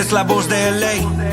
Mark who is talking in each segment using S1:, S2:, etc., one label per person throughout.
S1: es la voz de LA.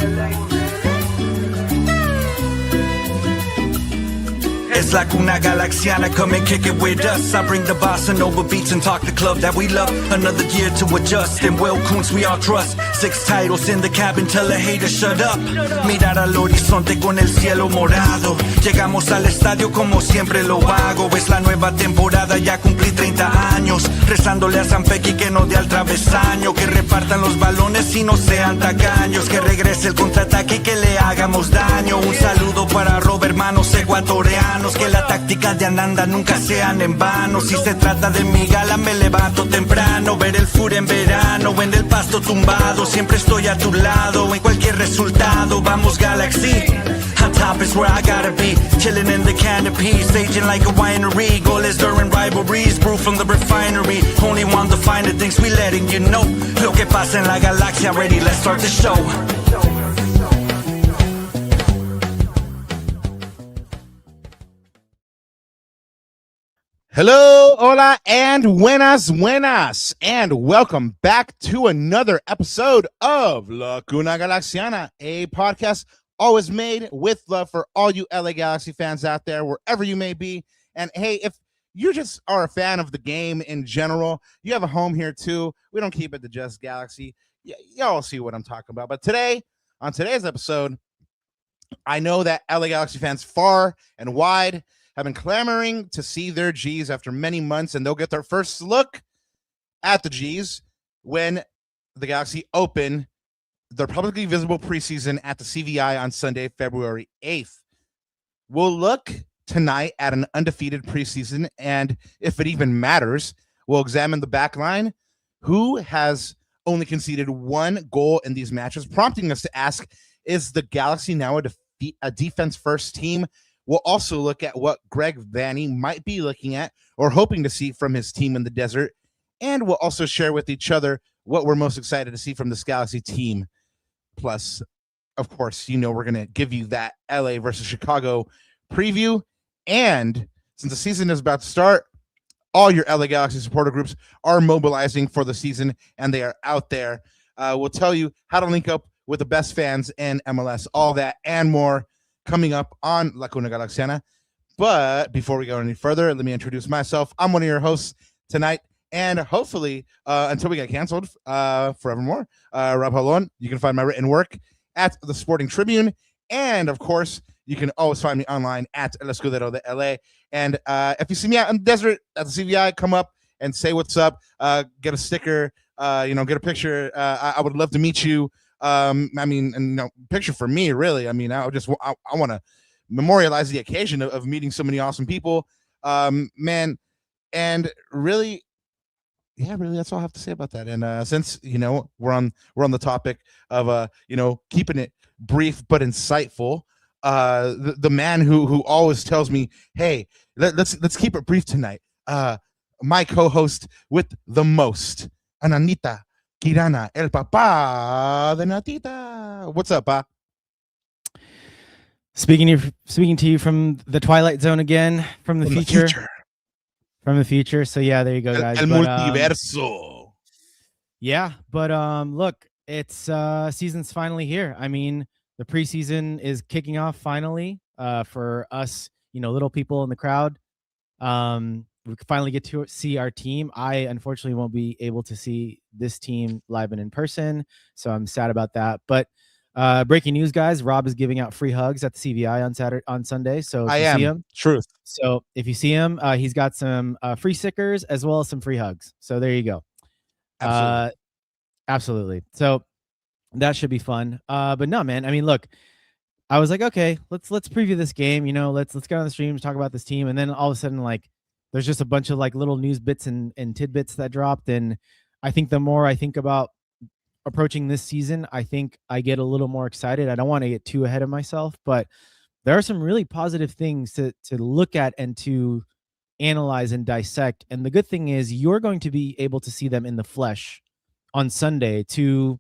S1: It's like una galaxiana, come and kick it with us. I bring the bossa nova beats and talk the club that we love. Another year to adjust, and Will Kuntz we all trust. 6 titles in the cabin, tell a hater shut up. Mirar al horizonte con el cielo morado. Llegamos al estadio como siempre lo hago. Es la nueva temporada, ya cumplí 30 años. Rezándole a San Pequi que no dé al travesaño. Que repartan los balones y no sean tacaños. Que regrese el contraataque y que le hagamos daño. Un saludo para Robert, hermanos ecuatorianos. Que la táctica de Ananda nunca sean en vano. Si se trata de mi gala me levanto temprano. Ver el fur en verano, en el pasto tumbado. Siempre estoy a tu lado, en cualquier resultado. Vamos Galaxy, on top is where I gotta be. Chilling in the canopy, staging like a winery. Goals during rivalries, brew from the refinery. Only want the finer things, we letting you know. Lo que pasa en la galaxia, ready, let's start the show.
S2: Hello, hola, and buenas, and welcome back to another episode of La Cuna Galaxiana, a podcast always made with love for all you LA Galaxy fans out there, wherever you may be. And hey, if you just are a fan of the game in general, you have a home here too. We don't keep it to just Galaxy. Y'all see what I'm talking about. But today, on today's episode, I know that LA Galaxy fans far and wide have been clamoring to see their G's after many months, and they'll get their first look at the G's when the Galaxy open their publicly visible preseason at the CVI on Sunday, February 8th. We'll look tonight at an undefeated preseason, and if it even matters, we'll examine the backline, who has only conceded 1 goal in these matches, prompting us to ask, is the Galaxy now a defense-first team? We'll also look at what Greg Vanney might be looking at or hoping to see from his team in the desert. And we'll also share with each other what we're most excited to see from this Galaxy team. Plus, of course, you know we're going to give you that LA versus Chicago preview. And since the season is about to start, all your LA Galaxy supporter groups are mobilizing for the season, and they are out there. We'll tell you how to link up with the best fans in MLS, all that and more coming up on La Cuna Galaxiana. But before we go any further, let me introduce myself. I'm one of your hosts tonight, and hopefully, until we get canceled forevermore, Rob Halon. You can find my written work at the Sporting Tribune, and of course, you can always find me online at El Escudero de LA. And if you see me out in the desert at the CVI, come up and say what's up, get a sticker, get a picture. I would love to meet you. Picture for me, really. I want to memorialize the occasion of meeting so many awesome people, man. And really, that's all I have to say about that. And since we're on the topic of keeping it brief but insightful, the man who always tells me, hey, let's keep it brief tonight. My co-host with the most, Ananita Kirana, el papá de Natita. What's up, Pa?
S3: Speaking to you from the Twilight Zone again, from the future. From the future. So yeah, there you go, guys.
S2: El multiverso.
S3: Look, it's season's finally here. I mean, the preseason is kicking off finally for us, little people in the crowd. We finally get to see our team. I unfortunately won't be able to see this team live and in person, so I'm sad about that. But breaking news, guys, Rob is giving out free hugs at the CVI on Sunday. So if you see him,
S2: truth.
S3: So if you see him, he's got some free stickers as well as some free hugs. So there you go. Absolutely. So that should be fun. But no, man. I mean, look, I was like, okay, let's preview this game. Let's get on the stream, talk about this team, and then all of a sudden, like, there's just a bunch of like little news bits and tidbits that dropped. And I think the more I think about approaching this season, I think I get a little more excited. I don't want to get too ahead of myself, but there are some really positive things to look at and to analyze and dissect. And the good thing is you're going to be able to see them in the flesh on Sunday to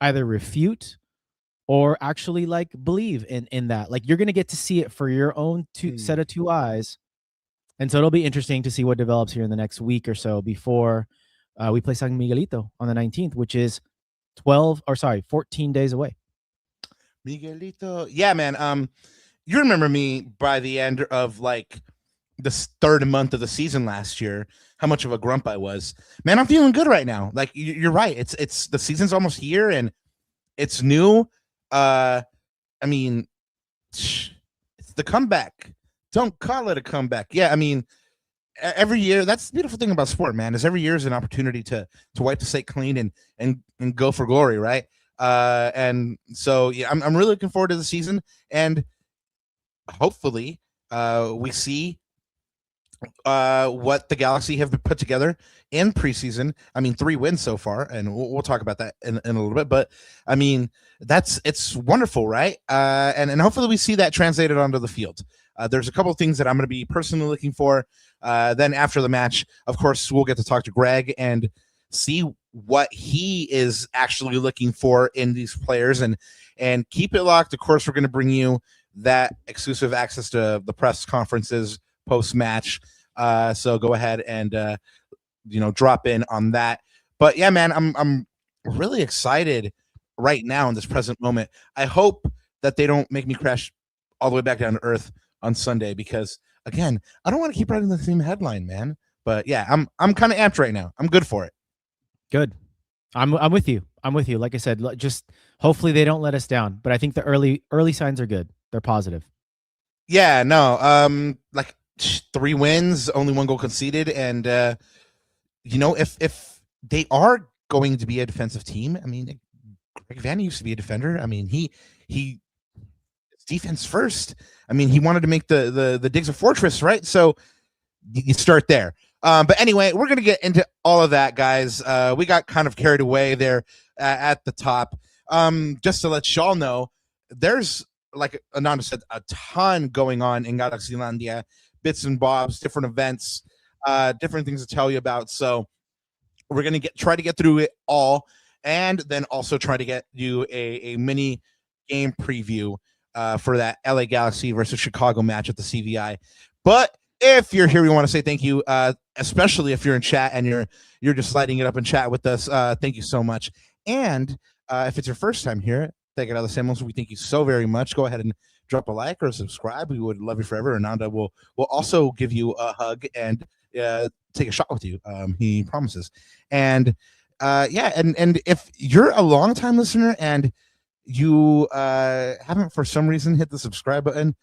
S3: either refute or actually like believe in that. Like you're going to get to see it for your own set of 2 eyes. And so it'll be interesting to see what develops here in the next week or so before we play San Miguelito on the 19th, which is 14 days away.
S2: Miguelito. Yeah, man. You remember me by the end of like the third month of the season last year, how much of a grump I was. Man, I'm feeling good right now. Like you're right. It's the season's almost here and it's new. I mean, it's the comeback. Don't call it a comeback. Yeah, I mean, every year, that's the beautiful thing about sport, man, is every year is an opportunity to wipe the slate clean and go for glory, right? And so yeah, I'm really looking forward to the season, and hopefully we see what the Galaxy have put together in preseason. I mean, 3 wins so far, and we'll talk about that in a little bit. But I mean, it's wonderful, right? And hopefully we see that translated onto the field. There's a couple of things that I'm going to be personally looking for. Then after the match, of course, we'll get to talk to Greg and see what he is actually looking for in these players, and keep it locked. Of course, we're going to bring you that exclusive access to the press conferences post-match. So go ahead and drop in on that. But yeah, man, I'm really excited right now in this present moment. I hope that they don't make me crash all the way back down to earth on Sunday, because again, I don't want to keep writing the same headline, man. But yeah, I'm kind of amped right now. I'm good for it.
S3: Good. I'm with you. I'm with you. Like I said, just hopefully they don't let us down. But I think the early signs are good. They're positive.
S2: Yeah, no. Like 3 wins, only 1 goal conceded, and if they are going to be a defensive team, I mean, Greg Vanney used to be a defender. I mean, he defense first. I mean, he wanted to make the digs a fortress, right? So you start there. But anyway, we're going to get into all of that, guys. We got kind of carried away there at the top. Just to let y'all know, there's, like Ananda said, a ton going on in Galaxylandia, bits and bobs, different events, different things to tell you about. So we're going to try to get through it all, and then also try to get you a mini game preview for that LA Galaxy versus Chicago match at the CVI. But if you're here, we want to say thank you, especially if you're in chat and you're just lighting it up in chat with us. Thank you so much. And if it's your first time here, thank you, Samuels. We thank you so very much. Go ahead and drop a like or subscribe. We would love you forever. Ananda will also give you a hug and take a shot with you. He promises. And and if you're a long-time listener and you haven't for some reason hit the subscribe button,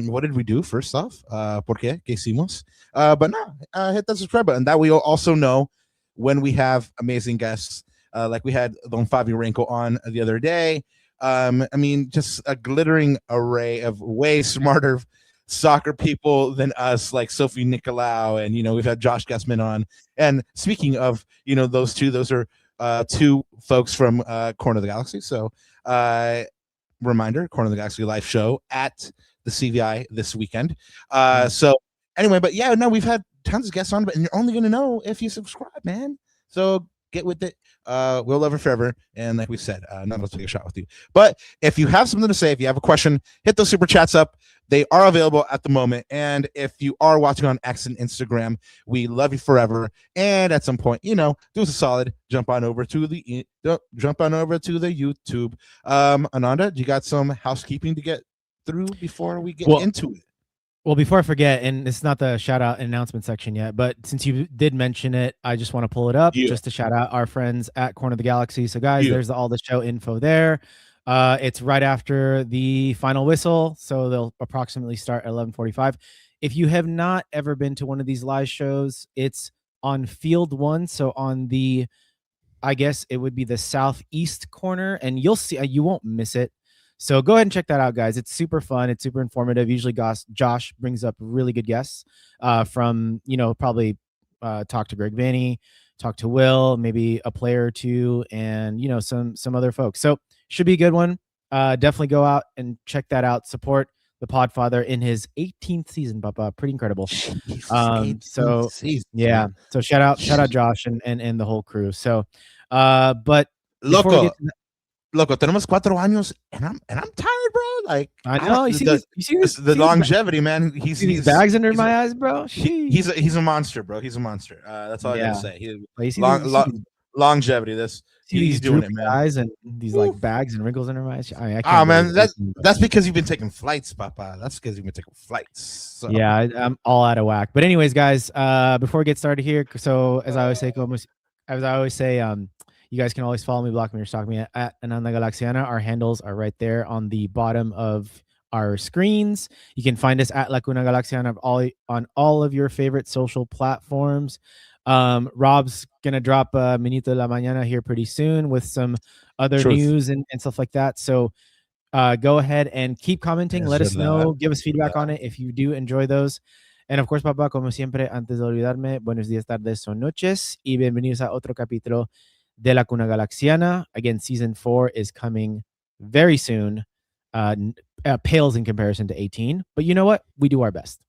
S2: what did we do first off? ¿Por qué? ¿Qué hicimos? But no, hit that subscribe button. That way you'll also know when we have amazing guests, like we had Don Fabio Renko on the other day. I mean, just a glittering array of way smarter soccer people than us, like Sophie Nicolau, and we've had Josh Guessman on. And speaking of those are 2 folks from Corner of the Galaxy. So reminder, Corner of the Galaxy live show at the CVI this weekend. So anyway, but yeah, no, we've had tons of guests on, but you're only going to know if you subscribe, man. So get with it. We'll love it forever. And like we said, none of us take a shot with you. But if you have something to say, if you have a question, hit those super chats up. They are available at the moment. And if you are watching on X and Instagram, we love you forever. And at some point, do us a solid, jump on over to the YouTube. Ananda, do you got some housekeeping to get through before we get into it?
S3: Well, before I forget, and it's not the shout out and announcement section yet, but since you did mention it, I just want to pull it up just to shout out our friends at Corner of the Galaxy. So guys, there's all the show info there. It's right after the final whistle, so they'll approximately start at 11:45. If you have not ever been to one of these live shows, it's on field 1, so on the, I guess it would be the southeast corner, and you'll see, you won't miss it. So go ahead and check that out, guys. It's super fun. It's super informative. Usually Josh brings up really good guests from, probably talk to Greg Vanney, talk to Will, maybe a player or 2, and, some other folks. So should be a good one. Definitely go out and check that out. Support the Podfather in his 18th season, Papa. Pretty incredible. So yeah. So shout out Josh and the whole crew. So but
S2: Loco, tenemos 4 años, and I'm tired, bro. Like
S3: I know, you see
S2: the longevity, man. He's
S3: these bags under my eyes, bro.
S2: He's a monster, bro. He's a monster. That's all I gotta say.
S3: Longevity.
S2: This
S3: see
S2: He's
S3: these
S2: doing
S3: droopy
S2: it, man.
S3: eyes and these like bags and wrinkles in her eyes. I
S2: Oh
S3: can't
S2: man,
S3: believe
S2: that's because you've been taking flights, Papa. That's because you've been taking flights. So.
S3: yeah, I'm all out of whack. But anyways, guys, before we get started here, so as I always say, you guys can always follow me, block me, or stalk me at Ananda Galaxiana. Our handles are right there on the bottom of our screens. You can find us at Lacuna Galaxiana on all of your favorite social platforms. Rob's gonna drop Minuto de la Mañana here pretty soon with some other news and stuff like that. So go ahead and keep commenting. Let us know. Give us feedback on it if you do enjoy those. And of course, papá, como siempre, antes de olvidarme, buenos días, tardes o noches y bienvenidos a otro capítulo de La Cuna Galaxiana. Again, season 4 is coming very soon. Pales in comparison to 18, but you know what? We do our best.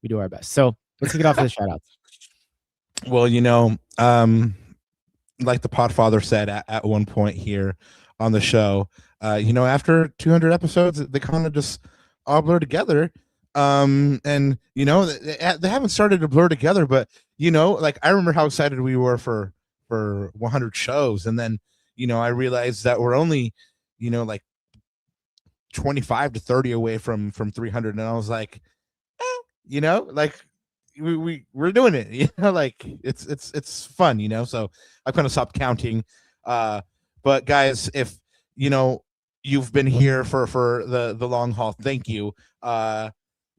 S3: So let's kick it off with the shout outs.
S2: Well, like the Podfather said at one point here on the show, after 200 episodes, they kind of just all blur together. And they haven't started to blur together, but like I remember how excited we were for 100 shows, and then I realized that we're only like 25 to 30 away from 300, and I was like, like we're doing it, like it's fun, so I kind of stopped counting. But guys, if you've been here for the long haul, thank you.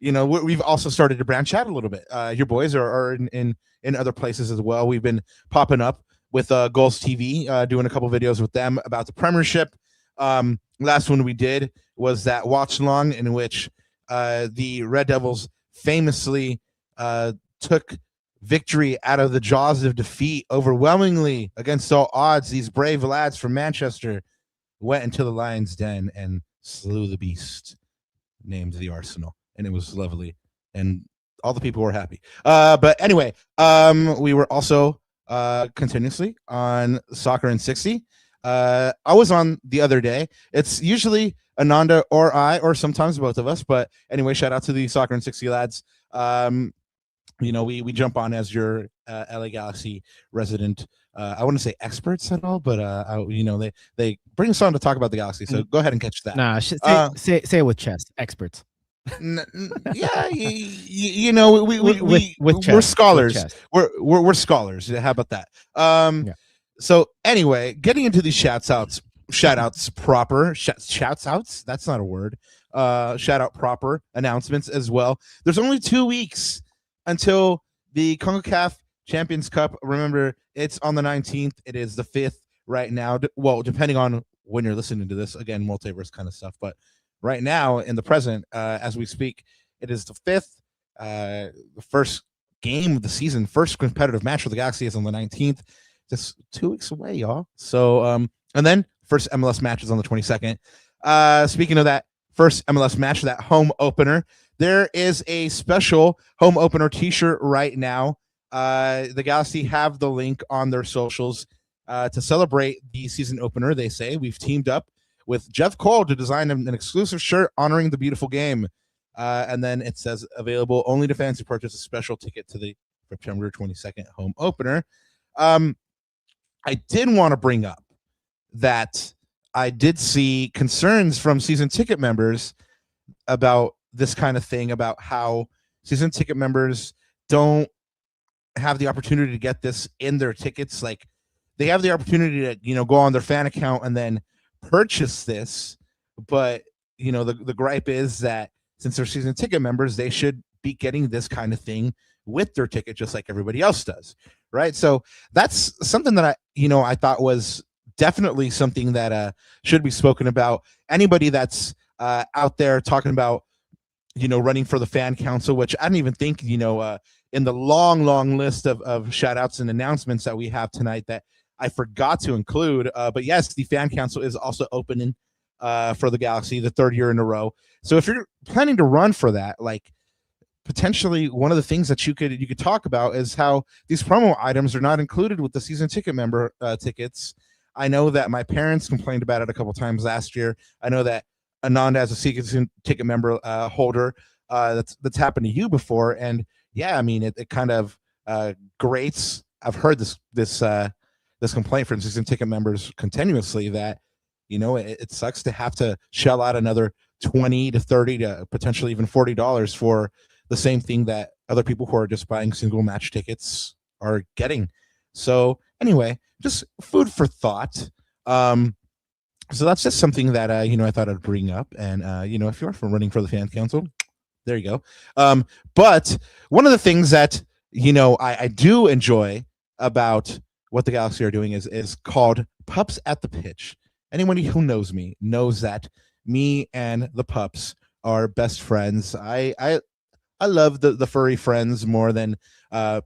S2: We've also started to branch out a little bit. Your boys are in other places as well. We've been popping up with Goals TV, doing a couple videos with them about the Premiership. Last one we did was that watch along in which the Red Devils famously took victory out of the jaws of defeat overwhelmingly against all odds. These brave lads from Manchester went into the Lion's Den and slew the beast named the Arsenal, and it was lovely, and all the people were happy. But anyway, we were also continuously on Soccer in 60. I was on the other day. It's usually Ananda or I, or sometimes both of us. But anyway, shout out to the Soccer in 60 lads. We jump on as your LA Galaxy resident. I wouldn't say experts at all, but they bring us on to talk about the Galaxy. So go ahead and catch that.
S3: Nah, say it with chest. Experts.
S2: Yeah, we're scholars. We're scholars. How about that? Yeah. So anyway, getting into these shout outs proper. Shouts outs. That's not a word. Shout out proper announcements as well. There's only 2 weeks until the CONCACAF Champions Cup. Remember, it's on the 19th. It is the 5th right now. Well, depending on when you're listening to this, again, multiverse kind of stuff. But right now, in the present, as we speak, it is the 5th. The first game of the season, first competitive match for the Galaxy is on the 19th. Just 2 weeks away, y'all. So, and then first MLS match is on the 22nd. Speaking of that first MLS match, that home opener, there is a special home opener t-shirt right now. The Galaxy have the link on their socials to celebrate the season opener. They say we've teamed up with Jeff Cole to design an exclusive shirt honoring the beautiful game. And then it says available only to fans who purchase a special ticket to the September 22nd home opener. I did want to bring up that I did see concerns from season ticket members about this kind of thing, about how season ticket members don't have the opportunity to get this in their tickets. Like, they have the opportunity to, go on their fan account and then purchase this. But, the gripe is that since they're season ticket members, they should be getting this kind of thing with their ticket, just like everybody else does. Right. So that's something that I thought was definitely something that should be spoken about. Anybody that's out there talking about, running for the fan council, which I don't even think, in the long list of shout outs and announcements that we have tonight that I forgot to include. But yes, the fan council is also opening for the Galaxy, the 3rd year in a row. So if you're planning to run for that, like, potentially one of the things that you could talk about is how these promo items are not included with the season ticket member tickets. I know that my parents complained about it a couple times last year. I know that Ananda, as a season ticket member holder, that's happened to you before. And yeah, I mean, it kind of grates. I've heard this this complaint from season ticket members continuously that, it sucks to have to shell out another $20 to $30 to potentially even $40 for the same thing that other people who are just buying single match tickets are getting. So anyway, just food for thought. So that's just something that I thought I'd bring up. And if you're running for the fan council, there you go. But one of the things that I do enjoy about what the Galaxy are doing is called Pups at the Pitch. Anyone who knows me knows that me and the pups are best friends. I love the furry friends more than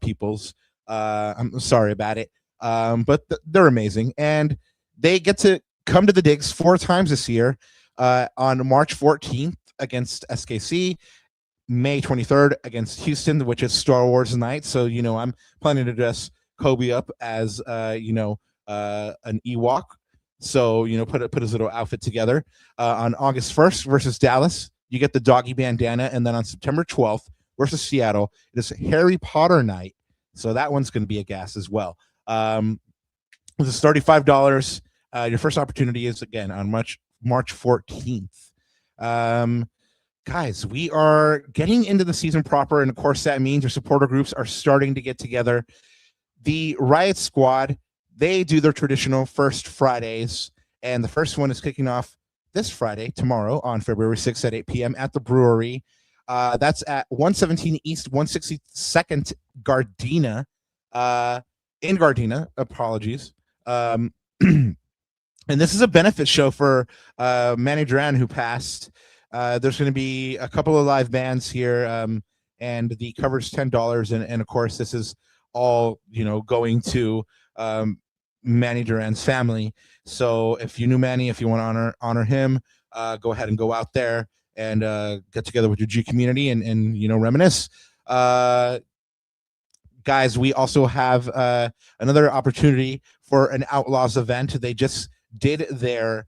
S2: people's. I'm sorry about it, but they're amazing, and they get to come to the digs 4 times this year. On March 14th against SKC, May 23rd against Houston, which is Star Wars night. So I'm planning to dress Kobe up as an Ewok. So put his little outfit together. On August 1st versus Dallas, you get the doggy bandana, and then on September 12th versus Seattle, it is Harry Potter night. So that one's going to be a gas as well. This is $35. Your first opportunity is again on March 14th. Guys, we are getting into the season proper, and of course that means your supporter groups are starting to get together. The Riot Squad, they do their traditional first Fridays, and the first one is kicking off this Friday, tomorrow, on February 6th at 8 p.m. at the brewery. That's at 117 East 162nd Gardena, in Gardena, apologies. And this is a benefit show for Manny Duran, who passed. There's going to be a couple of live bands here, and the cover's $10. And of course, this is all going to Manny Duran's family. So if you knew Manny, if you want to honor him, go ahead and go out there and get together with your G community and reminisce. Guys, we also have another opportunity for an Outlaws event. They just did their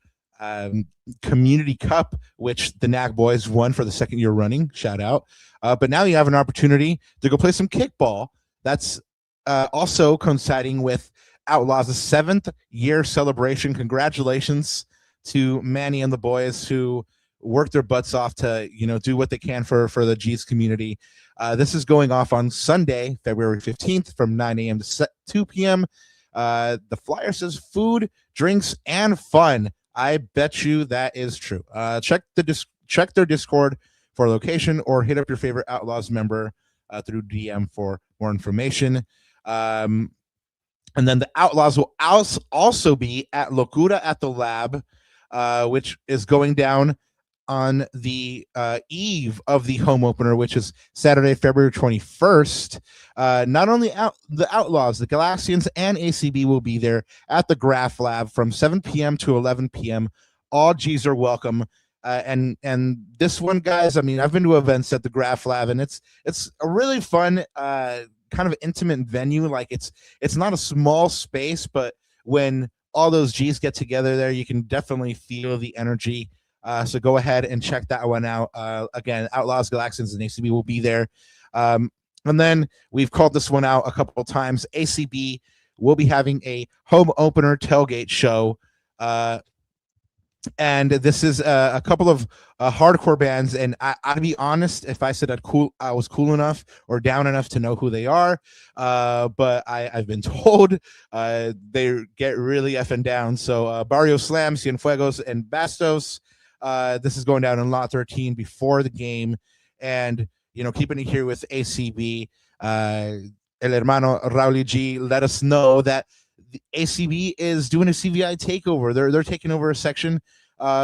S2: Community Cup, which the Nag boys won for the second year running. Shout out. But now you have an opportunity to go play some kickball. That's also coinciding with Outlaws' 7th year celebration. Congratulations to Manny and the boys who worked their butts off to do what they can for the G's community. This is going off on Sunday, February 15th from 9 a.m. to 2 p.m. The flyer says food, drinks, and fun. I bet you that is true. Check their Discord for location, or hit up your favorite Outlaws member through DM for more information. And then the Outlaws will also be at Locura at the Lab, which is going down on the eve of the home opener, which is Saturday, February 21st. Not only the Outlaws, the Galaxians, and ACB will be there at the Graph Lab from 7 p.m. to 11 p.m. All G's are welcome. And this one, guys, I mean, I've been to events at the Graph Lab, and it's a really fun kind of intimate venue. Like it's not a small space, but when all those G's get together there, you can definitely feel the energy. So go ahead and check that one out. Again, Outlaws, Galaxians, and ACB will be there. And then we've called this one out a couple of times. ACB will be having a home opener tailgate show. And this is a couple of hardcore bands. And I'd be honest if I said I was cool enough or down enough to know who they are. But I've been told they get really effing down. So Barrio Slam, Cienfuegos, and Bastos. This is going down in Lot 13 before the game. And, keeping it here with ACB, El Hermano Rauli G let us know that the ACB is doing a CVI takeover. They're taking over a section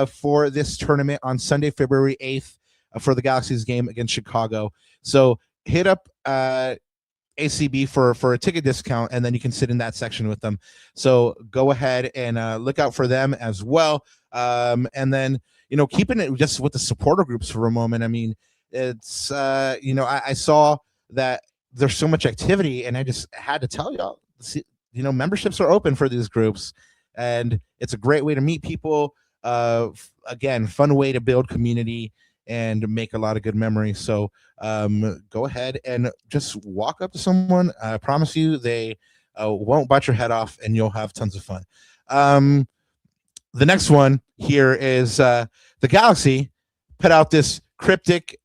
S2: for this tournament on Sunday, February 8th for the Galaxy's game against Chicago. So hit up ACB for a ticket discount, and then you can sit in that section with them. So go ahead and look out for them as well. And then, keeping it just with the supporter groups for a moment. I mean, it's, I saw that there's so much activity, and I just had to tell y'all, memberships are open for these groups, and it's a great way to meet people. Again, fun way to build community and make a lot of good memories. So go ahead and just walk up to someone. I promise you, they won't bite your head off, and you'll have tons of fun. The next one here is the Galaxy put out this cryptic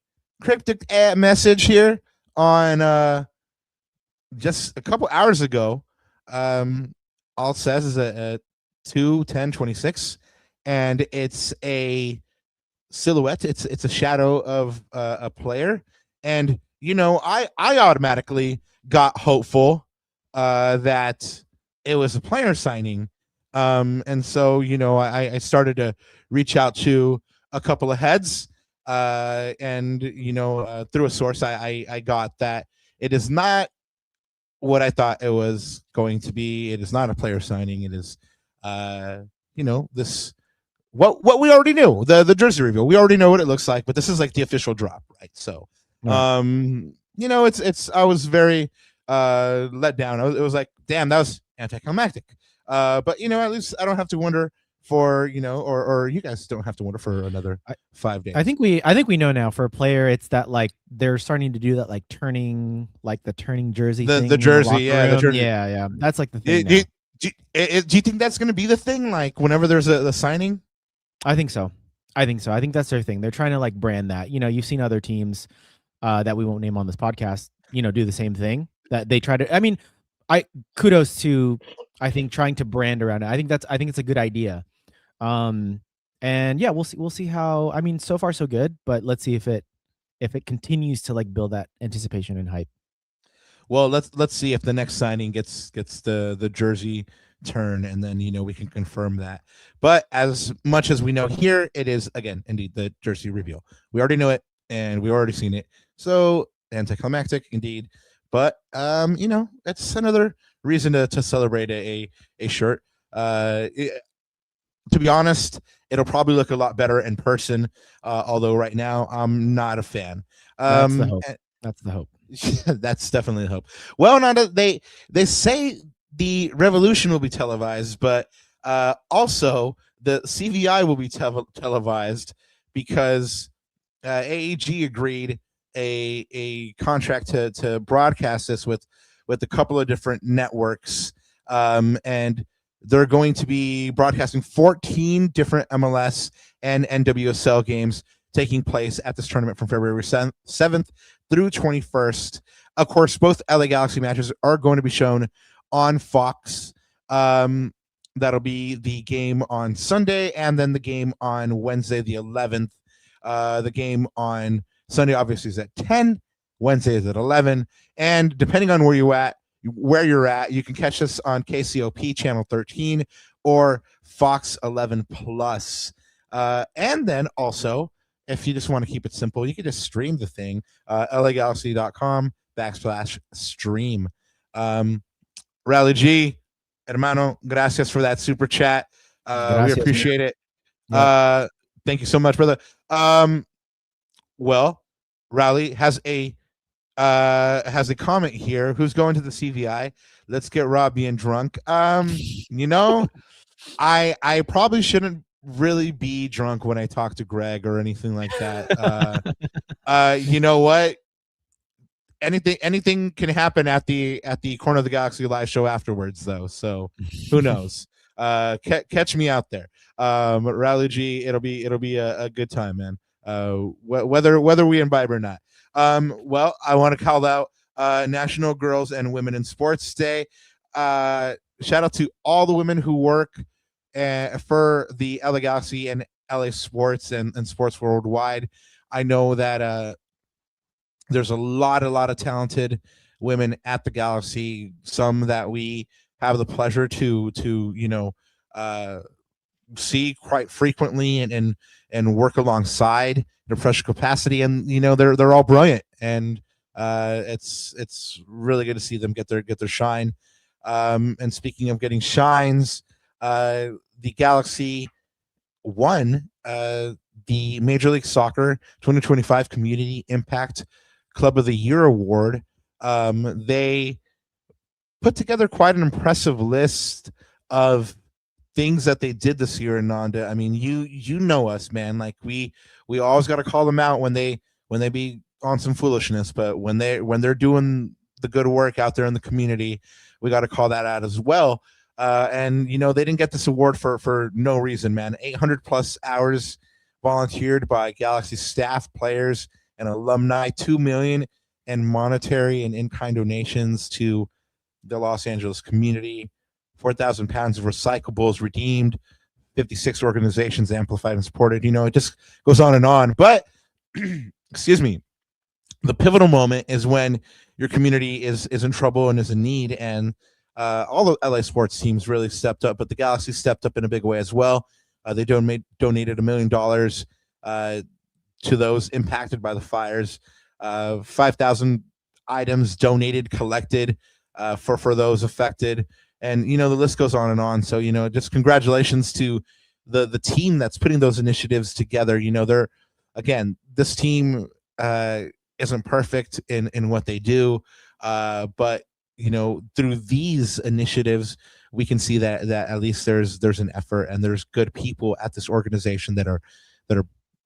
S2: message here on just a couple hours ago. All it says is a 2/10/26, and it's a silhouette. It's a shadow of a player, and I automatically got hopeful that it was a player signing. And so, I started to reach out to a couple of heads, and, through a source, I got that it is not what I thought it was going to be. It is not a player signing. It is, this, what we already knew, the jersey reveal. We already know what it looks like, but this is like the official drop, right? So, I was very let down. It was like, damn, that was anticlimactic. But at least I don't have to wonder for or you guys don't have to wonder for another 5 days.
S3: I think we know now for a player, it's that like they're starting to do that like turning jersey thing
S2: the jersey, the jersey.
S3: Yeah, that's like the thing.
S2: Do you think that's going to be the thing, like whenever there's a signing?
S3: I think so. I think that's their thing. They're trying to like brand that. You've seen other teams that we won't name on this podcast, do the same thing, that they try to. I mean, kudos to, I think, trying to brand around it. I think it's a good idea. And yeah, we'll see how. I mean, so far so good, but let's see if it continues to like build that anticipation and hype.
S2: Well, let's see if the next signing gets the jersey turn, and then we can confirm that. But as much as we know here, it is again indeed the jersey reveal. We already know it, and we already seen it. So anticlimactic indeed. But it's another reason to celebrate a shirt. To be honest, it'll probably look a lot better in person. Although right now I'm not a fan.
S3: That's the hope. That's the hope.
S2: That's definitely the hope. Well, they say the Revolution will be televised, but also the CVI will be televised because AEG agreed a contract to broadcast this with a couple of different networks, and they're going to be broadcasting 14 different MLS and NWSL games taking place at this tournament from February 7th through 21st. Of course, both LA Galaxy matches are going to be shown on Fox. That'll be the game on Sunday, and then the game on Wednesday the 11th. The game on Sunday obviously is at 10. Wednesday is at 11. And depending on where you're at, you can catch this on KCOP channel 13 or Fox 11 Plus. And then also, if you just want to keep it simple, you can just stream the thing, lagalaxy.com/stream. Rally G, hermano, gracias for that super chat. We appreciate it. Thank you so much, brother. Well, Rally has a comment here. Who's going to the CVI? Let's get Rob being drunk. I probably shouldn't really be drunk when I talk to Greg or anything like that. You know what? Anything can happen at the Corner of the Galaxy live show afterwards, though. So who knows? Catch me out there. Rally G, it'll be a good time, man. Whether we imbibe or not. Well, I want to call out National Girls and Women in Sports Day. Shout out to all the women who work for the LA Galaxy and LA Sports and sports worldwide. I know that there's a lot of talented women at the Galaxy, some that we have the pleasure to see quite frequently and work alongside in a professional capacity, and they're all brilliant, and it's really good to see them get their shine. And speaking of getting shines, the Galaxy won the Major League Soccer 2025 Community Impact Club of the Year award. They put together quite an impressive list of things that they did this year in Nanda. I mean, you know us, man. Like we always got to call them out when they be on some foolishness, but when they're doing the good work out there in the community, we got to call that out as well. And they didn't get this award for no reason, man. 800 plus hours volunteered by Galaxy staff, players, and alumni. 2 million in monetary and in-kind donations to the Los Angeles community. 4,000 pounds of recyclables redeemed. 56 organizations amplified and supported. It just goes on and on. But excuse me, the pivotal moment is when your community is in trouble and is in need, and all the LA sports teams really stepped up, but the Galaxy stepped up in a big way as well. They donated $1 million to those impacted by the fires. 5,000 items donated, collected for those affected, and the list goes on and on. So just congratulations to the team that's putting those initiatives together. They're, again, this team isn't perfect in what they do, but through these initiatives, we can see that at least there's an effort, and there's good people at this organization that are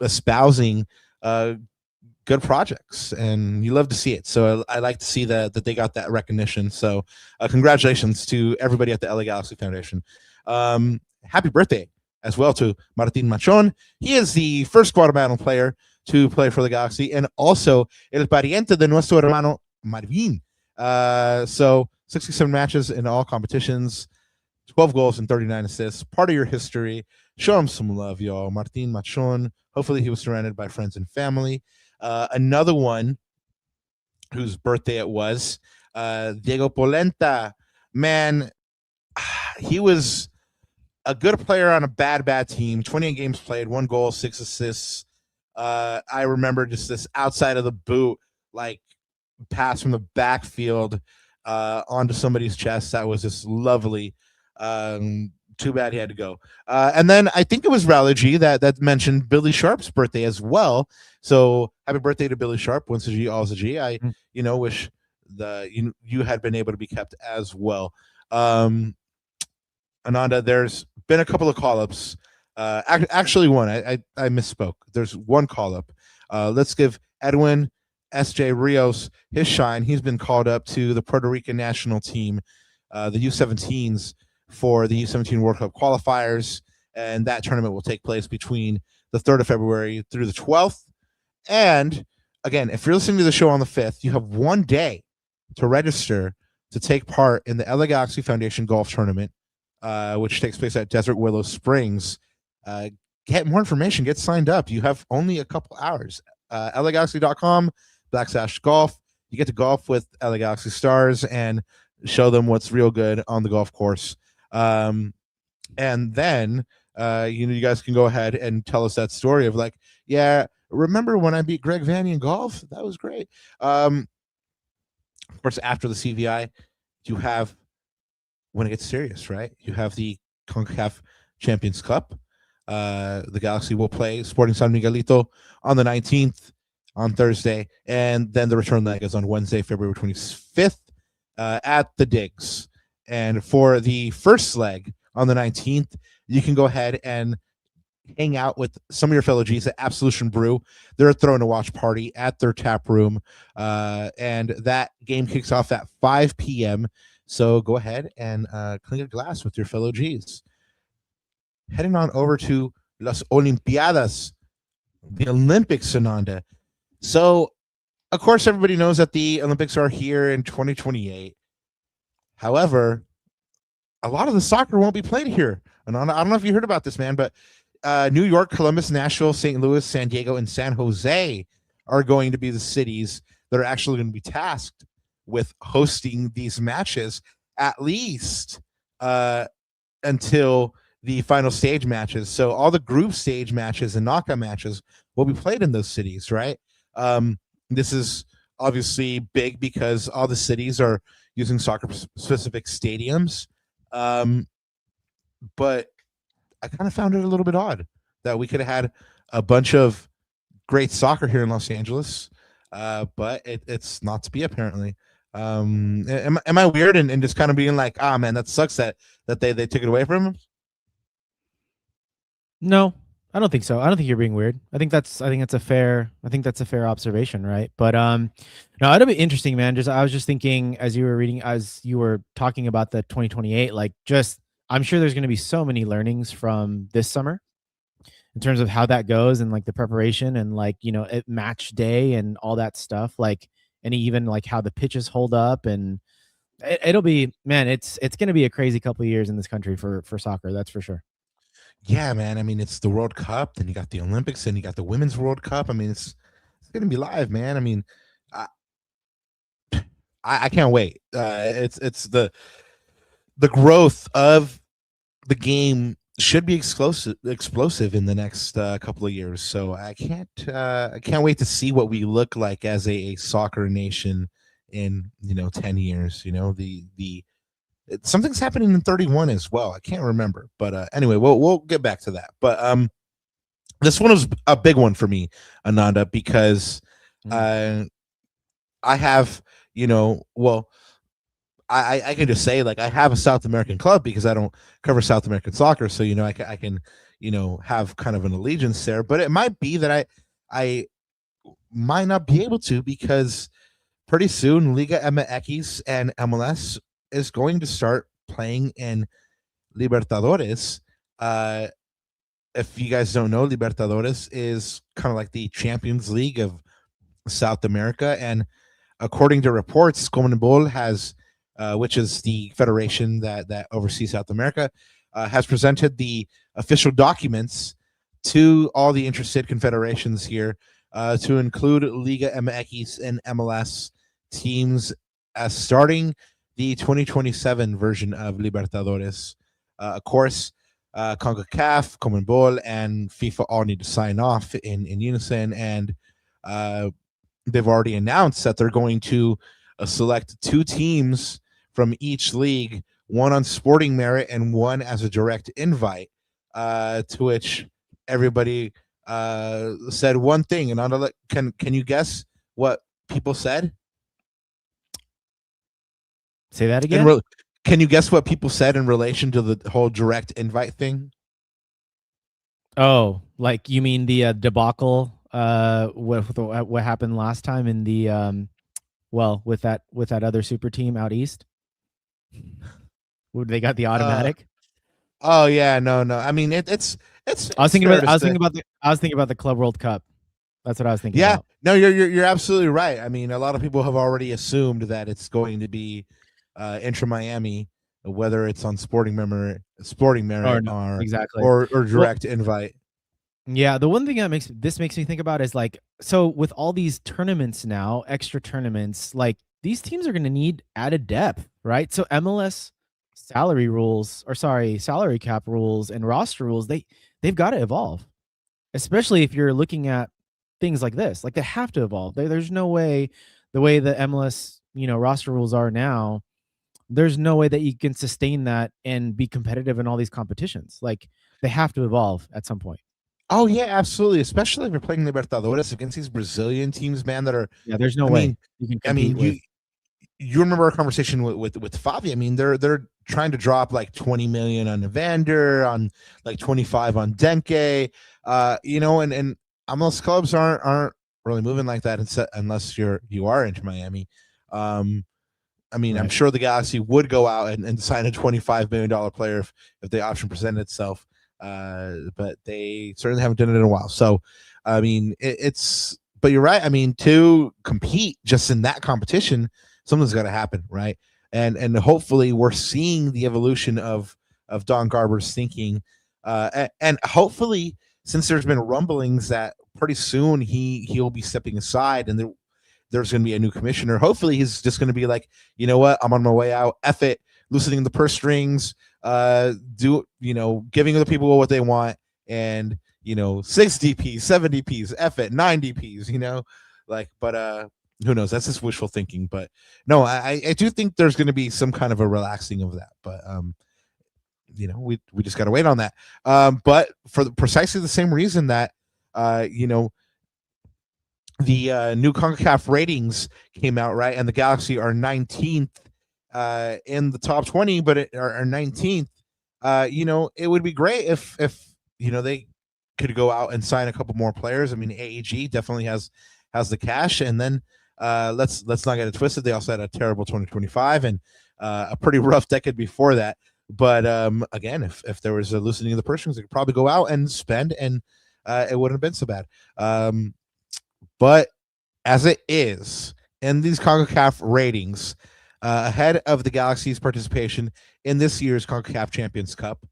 S2: espousing good projects, and you love to see it. So I like to see that they got that recognition. So congratulations to everybody at the LA Galaxy Foundation. Happy birthday as well to Martin Machon. He is the first Guatemalan player to play for the Galaxy, and also el pariente de nuestro hermano Marvin. So 67 matches in all competitions, 12 goals and 39 assists. Part of your history. Show him some love, y'all. Martin Machon. Hopefully he was surrounded by friends and family. Another one whose birthday it was, Diego Polenta. Man, he was a good player on a bad team. 28 games played, 1 goal, 6 assists. I remember just this outside of the boot, like, pass from the backfield onto somebody's chest. That was just lovely. Too bad he had to go. And then I think it was Rally G that mentioned Billy Sharp's birthday as well. So happy birthday to Billy Sharp. Once a G, always a G. I wish you had been able to be kept as well. Ananda, there's been a couple of call-ups. Actually one. I misspoke. There's one call-up. Let's give Edwin S.J. Rios his shine. He's been called up to the Puerto Rican national team, the U17s, for the U17 World Cup qualifiers, and that tournament will take place between the 3rd of February through the 12th. And again, if you're listening to the show on the 5th, you have 1 day to register to take part in the LA Galaxy Foundation Golf Tournament, which takes place at Desert Willow Springs. Get more information, get signed up. You have only a couple hours. LAGalaxy.com/golf. You get to golf with LA Galaxy stars and show them what's real good on the golf course. And then you guys can go ahead and tell us that story of, like, yeah, remember when I beat Greg Vanney in golf? That was great. Of course, after the CVI, you have, when it gets serious, right? You have the CONCACAF Champions Cup. The Galaxy will play Sporting San Miguelito on the 19th on Thursday, and then the return leg is on Wednesday, February 25th at the Digs. And for the first leg on the 19th, you can go ahead and hang out with some of your fellow G's at Absolution Brew. They're throwing a watch party at their tap room, and that game kicks off at 5 p.m. So go ahead and clink a glass with your fellow G's. Heading on over to Las Olimpiadas, the Olympics, Ananda. So, of course, everybody knows that the Olympics are here in 2028. However, a lot of the soccer won't be played here. And I don't know if you heard about this, man, but New York, Columbus, Nashville, St. Louis, San Diego, and San Jose are going to be the cities that are actually going to be tasked with hosting these matches, at least until the final stage matches. So all the group stage matches and knockout matches will be played in those cities, right? This is obviously big because all the cities are using soccer-specific stadiums. But I kind of found it a little bit odd that we could have had a bunch of great soccer here in Los Angeles, but it's not to be, apparently. Am I weird and just kind of being like, man, that sucks that they took it away from him?
S3: No, I don't think so. I don't think you're being weird. I think that's a fair observation, right? But no, it'll be interesting, man. I was just thinking as you were talking about the 2028, like just I'm sure there's going to be so many learnings from this summer in terms of how that goes and like the preparation and like, at match day and all that stuff, like, and even like how the pitches hold up, and it'll be, man, it's going to be a crazy couple of years in this country for soccer. That's for sure.
S2: Yeah, man. I mean, it's the World Cup, then you got the Olympics, then you got the Women's World Cup. I mean, it's gonna be live, man. I mean, I I can't wait. It's the growth of the game should be explosive in the next couple of years. So I can't wait to see what we look like as a soccer nation in 10 years. Something's happening in 31 as well. I can't remember, but anyway, we'll get back to that. But this one was a big one for me, Ananda, because I have, well, I can just say, like, I have a South American club because I don't cover South American soccer, so I can have kind of an allegiance there. But it might be that I might not be able to, because pretty soon Liga MX and MLS is going to start playing in Libertadores. If you guys don't know, Libertadores is kind of like the Champions League of South America, and according to reports, CONMEBOL has, which is the federation that oversees South America, has presented the official documents to all the interested confederations here to include Liga MX and MLS teams as starting the 2027 version of Libertadores. Of course, CONCACAF, CONMEBOL, and FIFA all need to sign off in unison, and they've already announced that they're going to select 2 teams from each league, one on sporting merit and one as a direct invite, to which everybody said one thing. And can you guess what people said?
S3: Say that again.
S2: Can you guess what people said in relation to the whole direct invite thing?
S3: Oh, like you mean the debacle what happened last time in the with that other super team out east? They got the automatic.
S2: Oh yeah, no. I mean, it's.
S3: I was thinking about the Club World Cup. That's what I was thinking.
S2: Yeah,
S3: about.
S2: No, you're absolutely right. I mean, a lot of people have already assumed that it's going to be Inter Miami, whether it's on sporting merit or
S3: exactly
S2: or direct invite.
S3: Yeah, the one thing that makes me think about is, like, so with all these tournaments now, extra tournaments, like these teams are going to need added depth, right? So MLS salary cap rules and roster rules, they've got to evolve, especially if you're looking at things like this. Like, they have to evolve. There's no way, the way the MLS roster rules are now, there's no way that you can sustain that and be competitive in all these competitions. Like, they have to evolve at some point.
S2: Oh yeah, absolutely. Especially if you're playing Libertadores against these Brazilian teams, man. That are
S3: there's no way
S2: you can compete. You remember our conversation with Favi? I mean, they're trying to drop like 20 million on Evander, on like 25 on Denke, and MLS clubs aren't really moving like that unless you are Inter Miami. I mean, right. I'm sure the Galaxy would go out and sign a $25 million player if the option presented itself. But they certainly haven't done it in a while. So, I mean, but you're right. I mean, to compete just in that competition, something's got to happen, right? And hopefully we're seeing the evolution of Don Garber's thinking, and hopefully, since there's been rumblings that pretty soon he'll be stepping aside and there's going to be a new commissioner. Hopefully he's just going to be like, you know what, I'm on my way out. F it, loosening the purse strings, giving the people what they want, and 6 DPs, 7 DPs, F it, 9 DPs, but who knows? That's just wishful thinking. But no, I do think there's going to be some kind of a relaxing of that. But we just got to wait on that. But for precisely the same reason that the new CONCACAF ratings came out, right, and the Galaxy are 19th in the top 20, but are 19th. It would be great if they could go out and sign a couple more players. I mean, AEG definitely has the cash, and then let's not get it twisted. They also had a terrible 2025 and a pretty rough decade before that. But again, if there was a loosening of the purse strings, they could probably go out and spend, and it wouldn't have been so bad. But as it is in these CONCACAF ratings, ahead of the Galaxy's participation in this year's CONCACAF Champions Cup,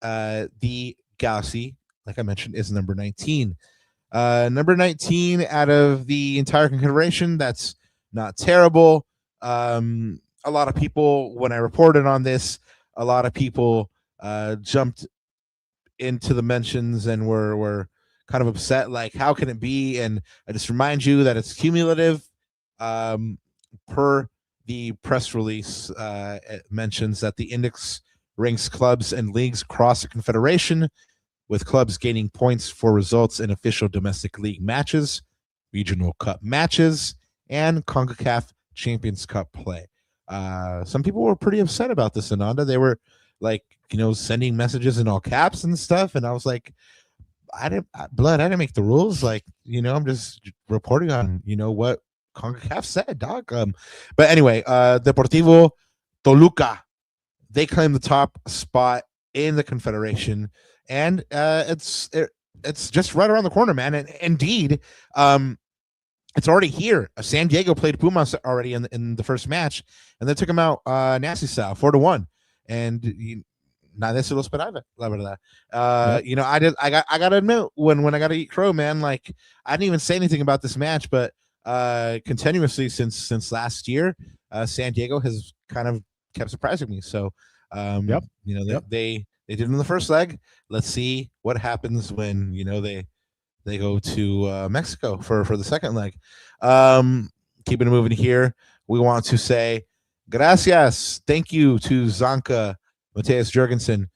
S2: the Galaxy, like I mentioned, is number 19. Number 19 out of the entire confederation. That's not terrible. A lot of people, when I reported on this, a lot of people jumped into the mentions and were kind of upset, like, how can it be? And I just remind you that it's cumulative. Per the press release, it mentions that the index ranks clubs and leagues across the confederation, with clubs gaining points for results in official domestic league matches, regional cup matches, and CONCACAF Champions Cup play. Some people were pretty upset about this, Ananda. They were like, sending messages in all caps and stuff. And I was like, I didn't make the rules. Like, I'm just reporting on, what CONCACAF said, dog. But anyway, Deportivo Toluca, they claim the top spot in the confederation, and it's just right around the corner, man. And indeed, it's already here. San Diego played Pumas already in the first match, and they took them out nasty style, 4-1. And nadie se lo esperaba, la verdad. I gotta admit, when I gotta eat crow, man, like, I didn't even say anything about this match, but continuously since last year, San Diego has kind of kept surprising me. So they did in the first leg. Let's see what happens when they go to Mexico for the second leg. Keeping it moving here, we want to say gracias, thank you to Zanka Mateus Jurgensen,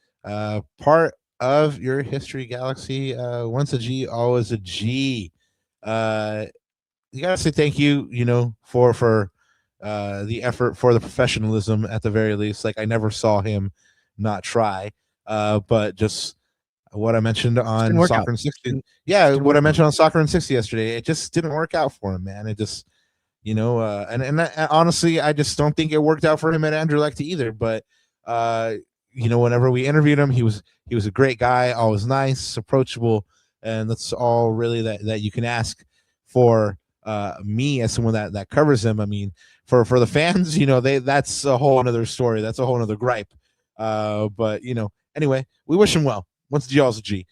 S2: part of your history, Galaxy. Once a G, always a G. You gotta say thank you, for the effort, for the professionalism at the very least. Like, I never saw him not try. But just what I mentioned on Soccer in 60. Yeah, what I mentioned on Soccer in 60 yesterday, it just didn't work out for him, man. It just, and honestly, I just don't think it worked out for him at Anderlecht either. But whenever we interviewed him, he was a great guy, always nice, approachable, and that's all really that you can ask for me as someone that covers him. I mean, for the fans, that's a whole another story. That's a whole another gripe. But anyway, we wish him well. Once G, always a G.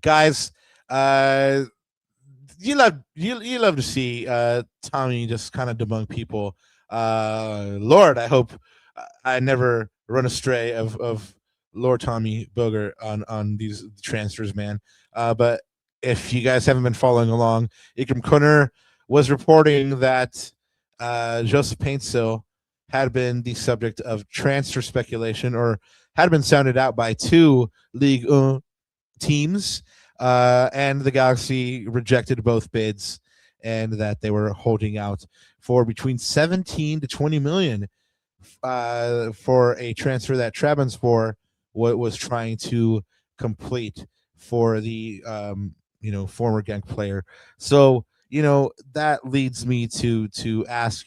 S2: Guys, you love to see Tommy just kind of debunk people. Lord, I hope I never run astray of Lord Tommy Boger on these transfers, man. But if you guys haven't been following along, Ikram Kunner was reporting that Joseph Paintsil had been the subject of transfer speculation, or had been sounded out by two Ligue 1 teams, and the Galaxy rejected both bids, and that they were holding out for between 17 to 20 million for a transfer that Trabzonspor was trying to complete for the former Genk player. So that leads me to ask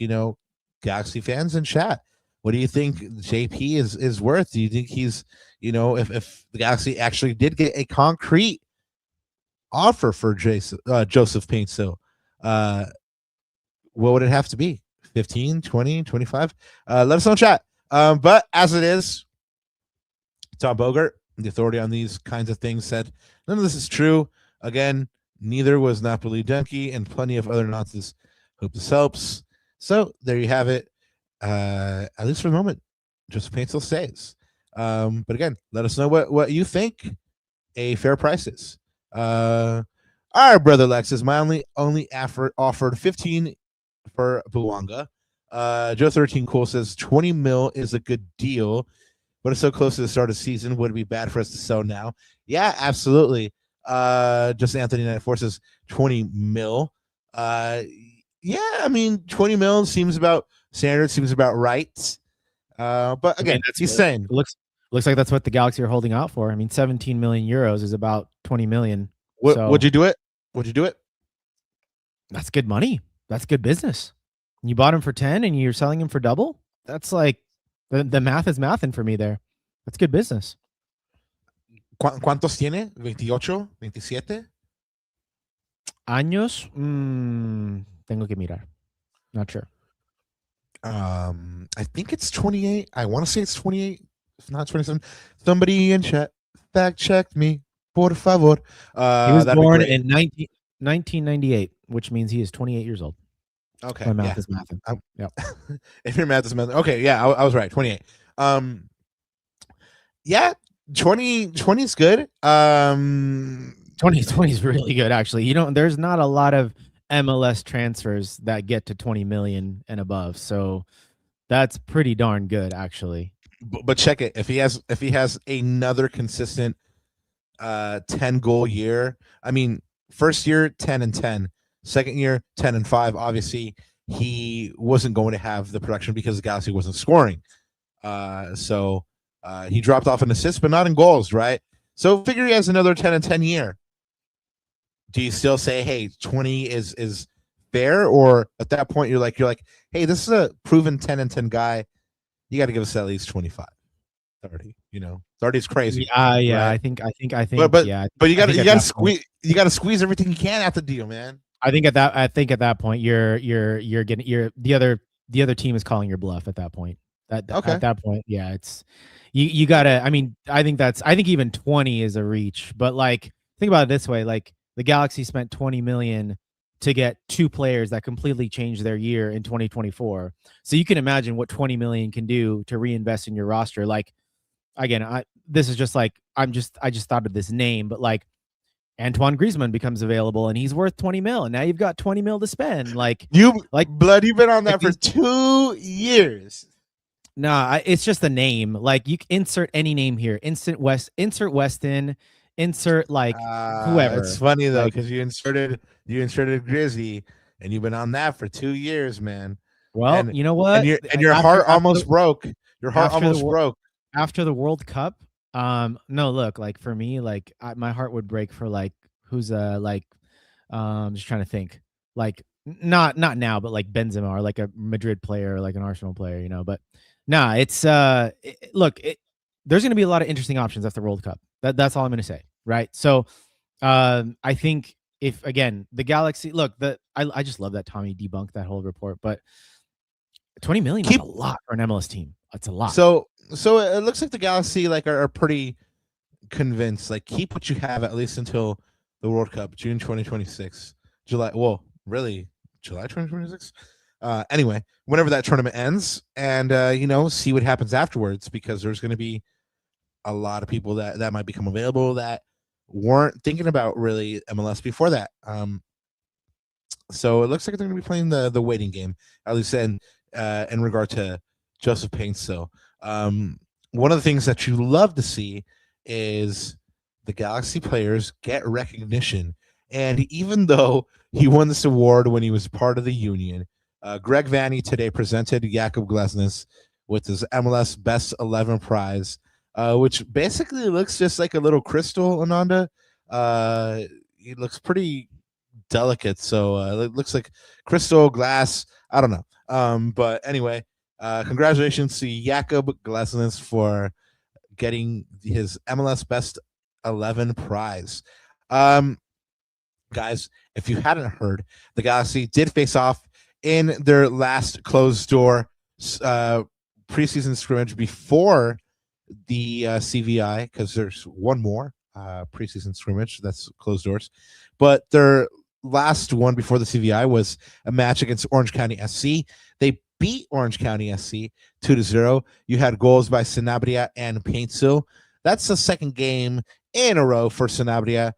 S2: Galaxy fans in chat, what do you think JP is worth? Do you think he's if the Galaxy actually did get a concrete offer for Joseph Paintsil, what would it have to be? 15, 20, 25? Let us know in chat. But as it is, Tom Bogert, the authority on these kinds of things, said none of this is true. Again, neither was Napoli Denki, and plenty of other nonsense. Hope this helps. So there you have it. At least for the moment, Joseph Paintsil stays. But again, let us know what you think a fair price is. All right, brother Lexus, my only offered 15 for Buwanga. Joe 13 Cool says 20 mil is a good deal, but it's so close to the start of the season. Would it be bad for us to sell now? Yeah, absolutely. Just Anthony 94 says 20 mil. Yeah, I mean 20 mil seems about standard, seems about right. But again, he's saying
S3: looks Looks like that's what the Galaxy are holding out for. I mean, 17 million euros is about 20 million.
S2: Would you do it? Would you do it?
S3: That's good money. That's good business. You bought him for 10 and you're selling him for double. That's like the math is mathing for me there. That's good business.
S2: ¿Cuántos tiene? 28, 27
S3: años. Tengo que mirar. Not sure.
S2: I think it's 28. I want to say it's 28. If not 27. Somebody in chat fact checked me, por favor.
S3: He was born in 1998, which means he is 28 years old.
S2: Okay.
S3: My math is mathing.
S2: Yep. If your math is mathing. Okay, yeah, I was right. 28. Yeah, 20 is good.
S3: 20 is really good, actually. There's not a lot of MLS transfers that get to 20 million and above, so that's pretty darn good, actually.
S2: But check it. If he has another consistent 10-goal year, I mean, first year 10-10, second year 10-5. Obviously, he wasn't going to have the production because the Galaxy wasn't scoring. So he dropped off in assists, but not in goals, right? So figure he has another 10-10 year. Do you still say, hey, 20 is fair, or at that point you're like, hey, this is a proven 10-10 guy. You got to give us at least 25, 30. 30 is crazy.
S3: Yeah.
S2: Right?
S3: I think.
S2: But
S3: yeah.
S2: But you got to squeeze. You got to squeeze everything you can out the deal, man.
S3: I think at that point you're getting the other team is calling your bluff at that point. At that point, yeah, it's you gotta. I mean, I think even 20 is a reach, but like think about it this way: like the Galaxy spent 20 million to get two players that completely changed their year in 2024. So you can imagine what 20 million can do to reinvest in your roster. Like, again, this is just like I just thought of this name, but like Antoine Griezmann becomes available and he's worth 20 mil, and now you've got 20 mil to spend. Like
S2: you've been on that for 2 years.
S3: Nah, it's just a name. Like you can insert any name here. Insert Weston. Insert like whoever.
S2: It's funny though because you inserted Grizzy, and you've been on that for 2 years, man.
S3: Well, you know what?
S2: And your heart almost broke. Your heart almost broke
S3: after the World Cup. No, look, like for me, like my heart would break for like who's just trying to think, like not now, but like Benzema or like a Madrid player or like an Arsenal player, But nah, it's there's going to be a lot of interesting options after World Cup. That's all I'm going to say, right? So, I think if again the Galaxy I just love that Tommy debunked that whole report, but 20 million is a lot for an MLS team. It's a lot.
S2: So it looks like the Galaxy are pretty convinced. Like keep what you have at least until the World Cup, June 2026, July. Well, really, July 2026. Anyway, whenever that tournament ends, and see what happens afterwards, because there's going to be a lot of people that might become available that weren't thinking about really MLS before that. So it looks like they're going to be playing the waiting game, at least in regard to Joseph Painstill. One of the things that you love to see is the Galaxy players get recognition. And even though he won this award when he was part of the union, Greg Vanney today presented Jakub Glesnes with his MLS Best 11 prize, which basically looks just like a little crystal, Ananda. It looks pretty delicate, so it looks like crystal glass. I don't know. But anyway, congratulations to Jakub Glesnes for getting his MLS Best 11 prize. Guys, if you hadn't heard, the Galaxy did face off in their last closed door preseason scrimmage before the CVI, because there's one more preseason scrimmage that's closed doors, but their last one before the CVI was a match against Orange County SC. They beat Orange County SC 2-0. You had goals by Sanabria and Paintsill. That's the second game in a row for Sanabria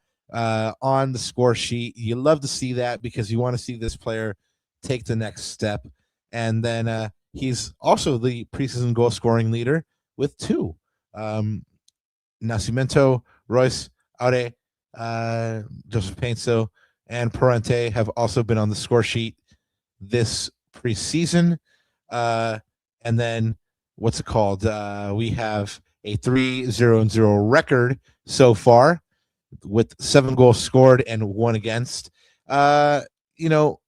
S2: on the score sheet. You love to see that because you want to see this player take the next step. And then he's also the preseason goal scoring leader with 2. Nascimento, Royce, Aure, Joseph Paintsill, and Parente have also been on the score sheet this preseason. And then what's it called? We have a 3-0-0 record so far, with 7 goals scored and 1 against. You know,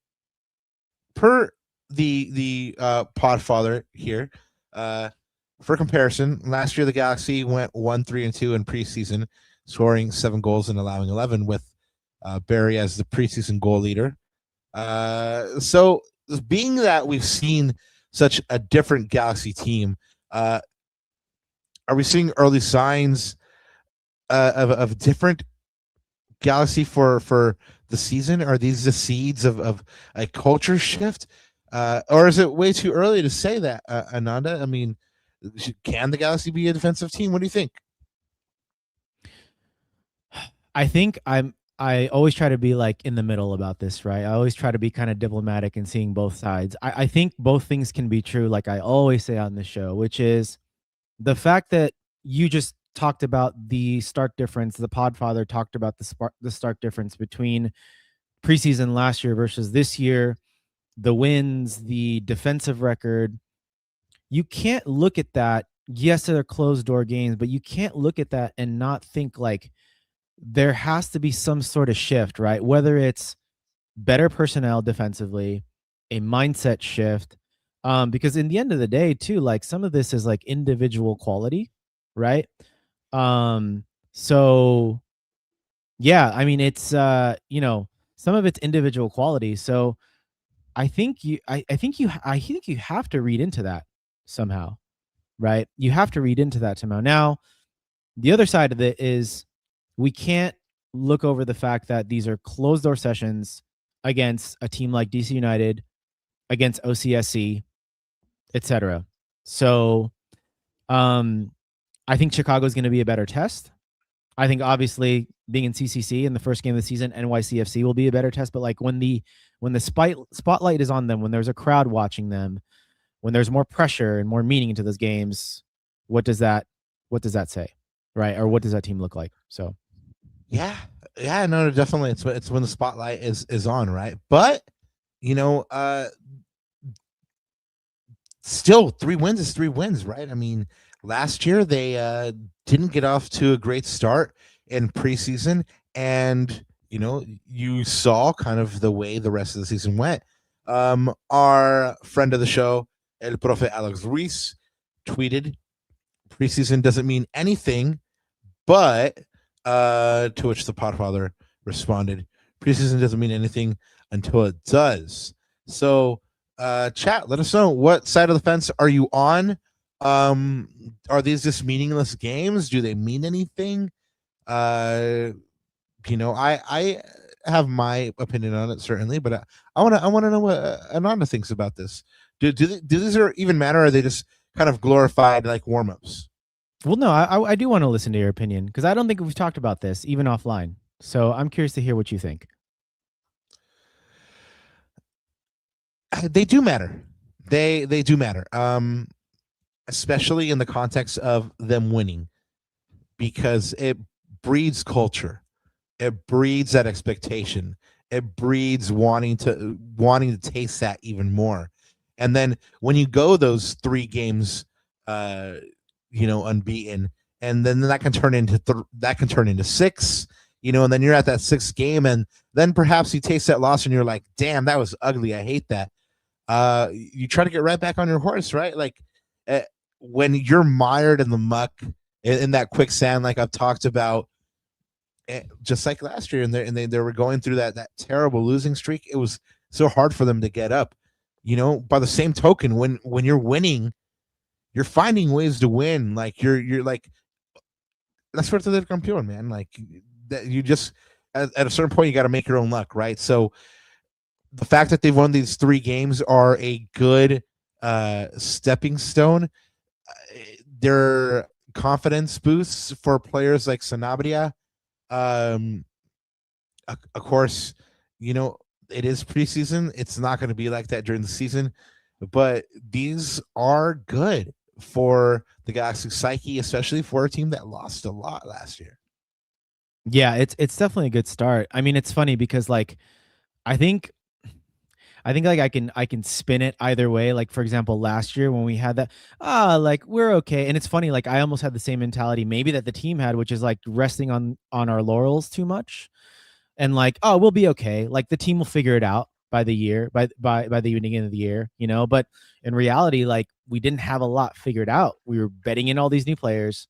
S2: per the Podfather here, for comparison, last year the Galaxy went 1-3-2 in preseason, scoring 7 goals and allowing 11, with Barry as the preseason goal leader. So being that we've seen such a different Galaxy team, are we seeing early signs of different Galaxy for the season? Are these the seeds of a culture shift, or is it way too early to say that, Ananda? I mean, can the Galaxy be a defensive team? What do you think?
S3: I think I always try to be like in the middle about this, right? I always try to be kind of diplomatic and seeing both sides. I think both things can be true, like I always say on the show, which is the fact that you just talked about the stark difference. The Podfather talked about the stark difference between preseason last year versus this year, the wins, the defensive record. You can't look at that. Yes, they're closed door games, but you can't look at that and not think like there has to be some sort of shift, right? Whether it's better personnel defensively, a mindset shift, because in the end of the day too, like some of this is like individual quality, right? So yeah, I mean, it's, some of it's individual quality. So I think you have to read into that somehow, right? You have to read into that somehow. Now, the other side of it is we can't look over the fact that these are closed door sessions against a team like DC United, against OCSC, etc. So, I think Chicago is going to be a better test. I think obviously being in CCC in the first game of the season, NYCFC will be a better test. But like when the spotlight is on them, when there's a crowd watching them, when there's more pressure and more meaning into those games, what does that say, right? Or what does that team look like? So,
S2: yeah, no, definitely, it's when the spotlight is on, right? But still 3 wins is 3 wins, right? I mean, last year they didn't get off to a great start in preseason, and you saw kind of the way the rest of the season went. Our friend of the show, El Profe Alex Ruiz, tweeted, "Preseason doesn't mean anything, but," to which the Podfather responded, "Preseason doesn't mean anything until it does." So, chat, let us know, what side of the fence are you on? Are these just meaningless games? Do they mean anything? I have my opinion on it, certainly, but I want to know what Ananda thinks about this. Do these even matter? Or are they just kind of glorified like warm-ups?
S3: Well, no, I do want to listen to your opinion, because I don't think we've talked about this even offline. So I'm curious to hear what you think.
S2: They do matter. They do matter. Especially in the context of them winning, because it breeds culture. It breeds that expectation. It breeds wanting to taste that even more. And then when you go those 3 games, unbeaten, and then that can turn into 6, and then you're at that 6th game, and then perhaps you taste that loss and you're like, damn, that was ugly, I hate that. You try to get right back on your horse, right? Like, when you're mired in the muck, in that quicksand, like I've talked about, just like last year, and they were going through that terrible losing streak, it was so hard for them to get up. By the same token, when you're winning, you're finding ways to win. Like you're like, that's what the campeón, man. Like that, you just at a certain point you got to make your own luck, right? So the fact that they've won these 3 games are a good stepping stone. Their confidence boosts for players like Sanabria. Of course, it is preseason. It's not going to be like that during the season, but these are good for the Galaxy psyche, especially for a team that lost a lot last year.
S3: Yeah, it's definitely a good start. I mean, it's funny because like I think I think like I can spin it either way. Like for example, last year when we had that, like we're okay. And it's funny, like I almost had the same mentality maybe that the team had, which is like resting on our laurels too much. And like, oh, we'll be okay. Like the team will figure it out by the year, by the beginning of the year, you know. But in reality, like we didn't have a lot figured out. We were betting in all these new players.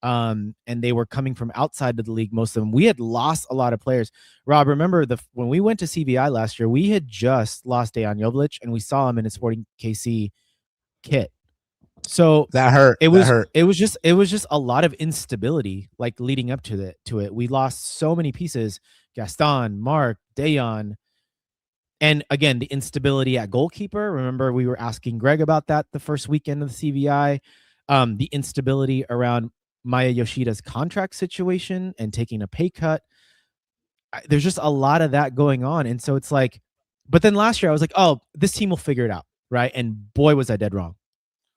S3: And they were coming from outside of the league. Most of them, we had lost a lot of players. Rob, remember when we went to CVI last year, we had just lost Dejan Jovic, and we saw him in his Sporting KC kit. So
S2: that hurt.
S3: It was
S2: just
S3: a lot of instability, like leading up to it. We lost so many pieces: Gaston, Mark, Dejan, and again the instability at goalkeeper. Remember, we were asking Greg about that the first weekend of the CVI. The instability around Maya Yoshida's contract situation and taking a pay cut. There's just a lot of that going on. And so it's like, but then last year I was like, oh, this team will figure it out. Right. And boy, was I dead wrong.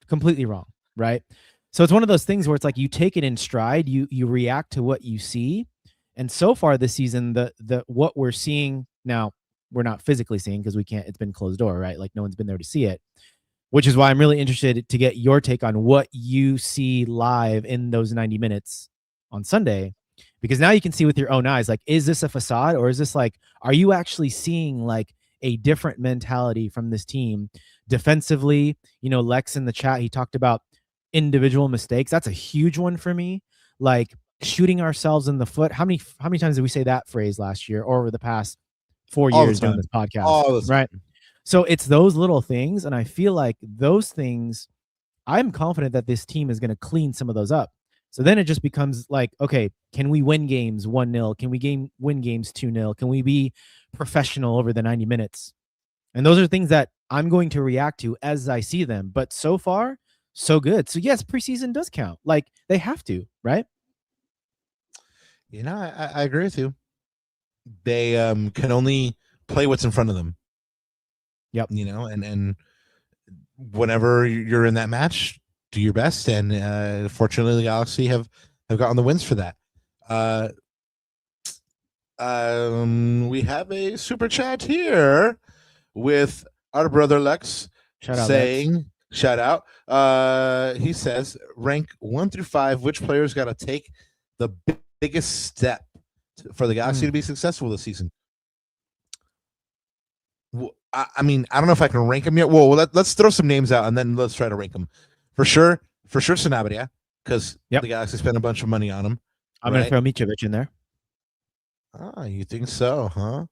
S3: Completely wrong. Right. So it's one of those things where it's like you take it in stride, you react to what you see. And so far this season, the what we're seeing now, we're not physically seeing because we can't, it's been closed door, right? Like no one's been there to see it. Which is why I'm really interested to get your take on what you see live in those 90 minutes on Sunday, because now you can see with your own eyes, like, is this a facade or is this like, are you actually seeing like a different mentality from this team defensively? You know, Lex in the chat, he talked about individual mistakes. That's a huge one for me. Like shooting ourselves in the foot. How many times did we say that phrase last year or over the past 4 years doing this podcast? Right. So it's those little things, and I feel like those things, I'm confident that this team is going to clean some of those up. So then it just becomes like, okay, can we win games 1-0? Can we win games 2-0? Can we be professional over the 90 minutes? And those are things that I'm going to react to as I see them. But so far, so good. So yes, preseason does count. Like they have to, right?
S2: You know, I agree with you. They can only play what's in front of them.
S3: Yep.
S2: You know, and whenever you're in that match, do your best. And fortunately, the Galaxy have gotten the wins for that. We have a super chat here with our brother Lex saying, shout out. He says, rank 1 through 5, which players got to take the biggest step for the Galaxy to be successful this season? I mean, I don't know if I can rank them yet. Well, let's throw some names out and then let's try to rank them. For sure, Sanabria, because the Galaxy spent a bunch of money on him.
S3: I'm going to throw Mitrovic in there.
S2: Ah, you think so, huh?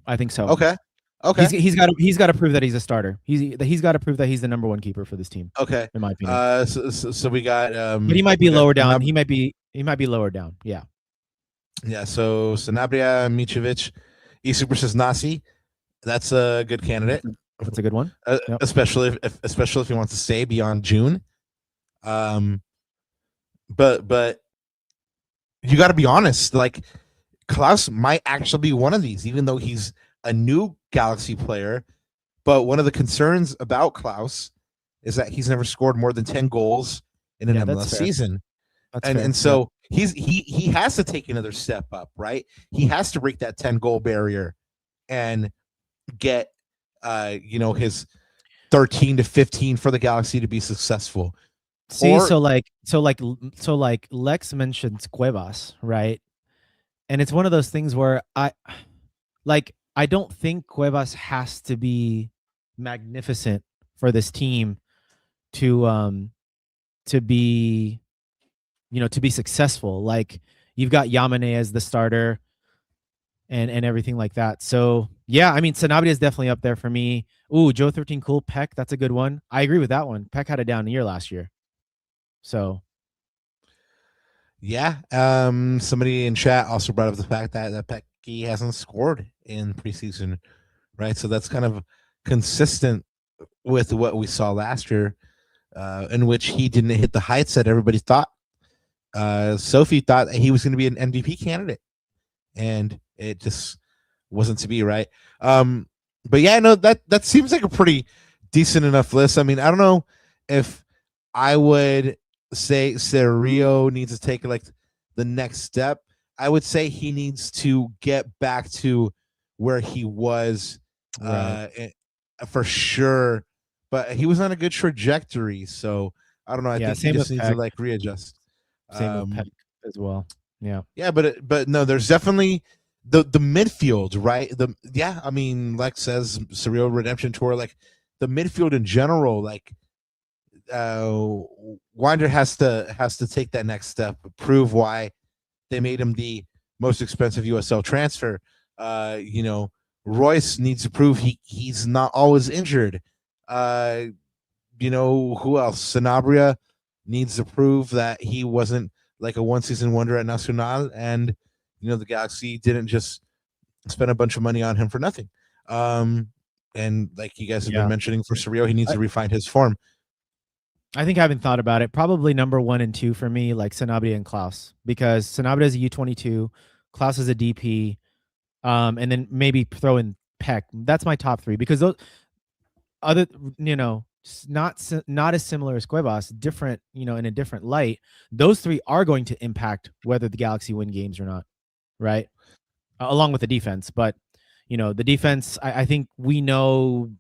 S3: I think so.
S2: Okay.
S3: He's got to prove that he's a starter. He's got to prove that he's the number one keeper for this team.
S2: Okay.
S3: In my opinion.
S2: So we got.
S3: But he might be lower down. He might be lower down. Yeah.
S2: Yeah. So Sanabria, Mitrovic, Isuper says Nasi. That's a good candidate.
S3: That's a good one.
S2: Especially if he wants to stay beyond June. But you got to be honest. Like Klaus might actually be one of these, even though he's a new Galaxy player. But one of the concerns about Klaus is that he's never scored more than 10 goals in an MLS season. And so he has to take another step up, right? He has to break that 10 goal barrier and get his 13 to 15 for the Galaxy to be successful.
S3: See, so Lex mentions Cuevas, right? And it's one of those things where I don't think Cuevas has to be magnificent for this team to be successful. Like you've got Yamane as the starter and everything like that. So yeah, I mean, Sanabria is definitely up there for me. Ooh, Joe 13 cool. Peck, that's a good one. I agree with that one. Peck had a down year last year. So
S2: yeah. Somebody in chat also brought up the fact that Pecky hasn't scored in preseason, right? So that's kind of consistent with what we saw last year, in which he didn't hit the heights that everybody thought. Sophie thought that he was going to be an MVP candidate, and it just wasn't to be, right? But yeah, no, that seems like a pretty decent enough list. I mean, I don't know if I would say Sergio needs to take like the next step. I would say he needs to get back to where he was for sure. But he was on a good trajectory, so I don't know. I think he
S3: same
S2: just
S3: with
S2: needs to
S3: Peck.
S2: like readjust.
S3: Same with Peck as well. Yeah.
S2: Yeah, but no, there's definitely the midfield, right? I mean, Lex says surreal redemption tour, like the midfield in general, like Winder has to take that next step, prove why they made him the most expensive USL transfer. Royce needs to prove he's not always injured. Who else? Sanabria needs to prove that he wasn't like a one season wonder at Nacional, and the Galaxy didn't just spend a bunch of money on him for nothing. And like you guys have been mentioning for Surreal, he needs to refine his form.
S3: I think I haven't thought about it. Probably number 1 and 2 for me, like Sanabria and Klaus, because Sanabria is a U22, Klaus is a DP, and then maybe throw in Peck. That's my top 3, because those other, not as similar as Cuevas, different, in a different light. Those 3 are going to impact whether the Galaxy win games or not, right? Along with the defense, but the defense, I think we know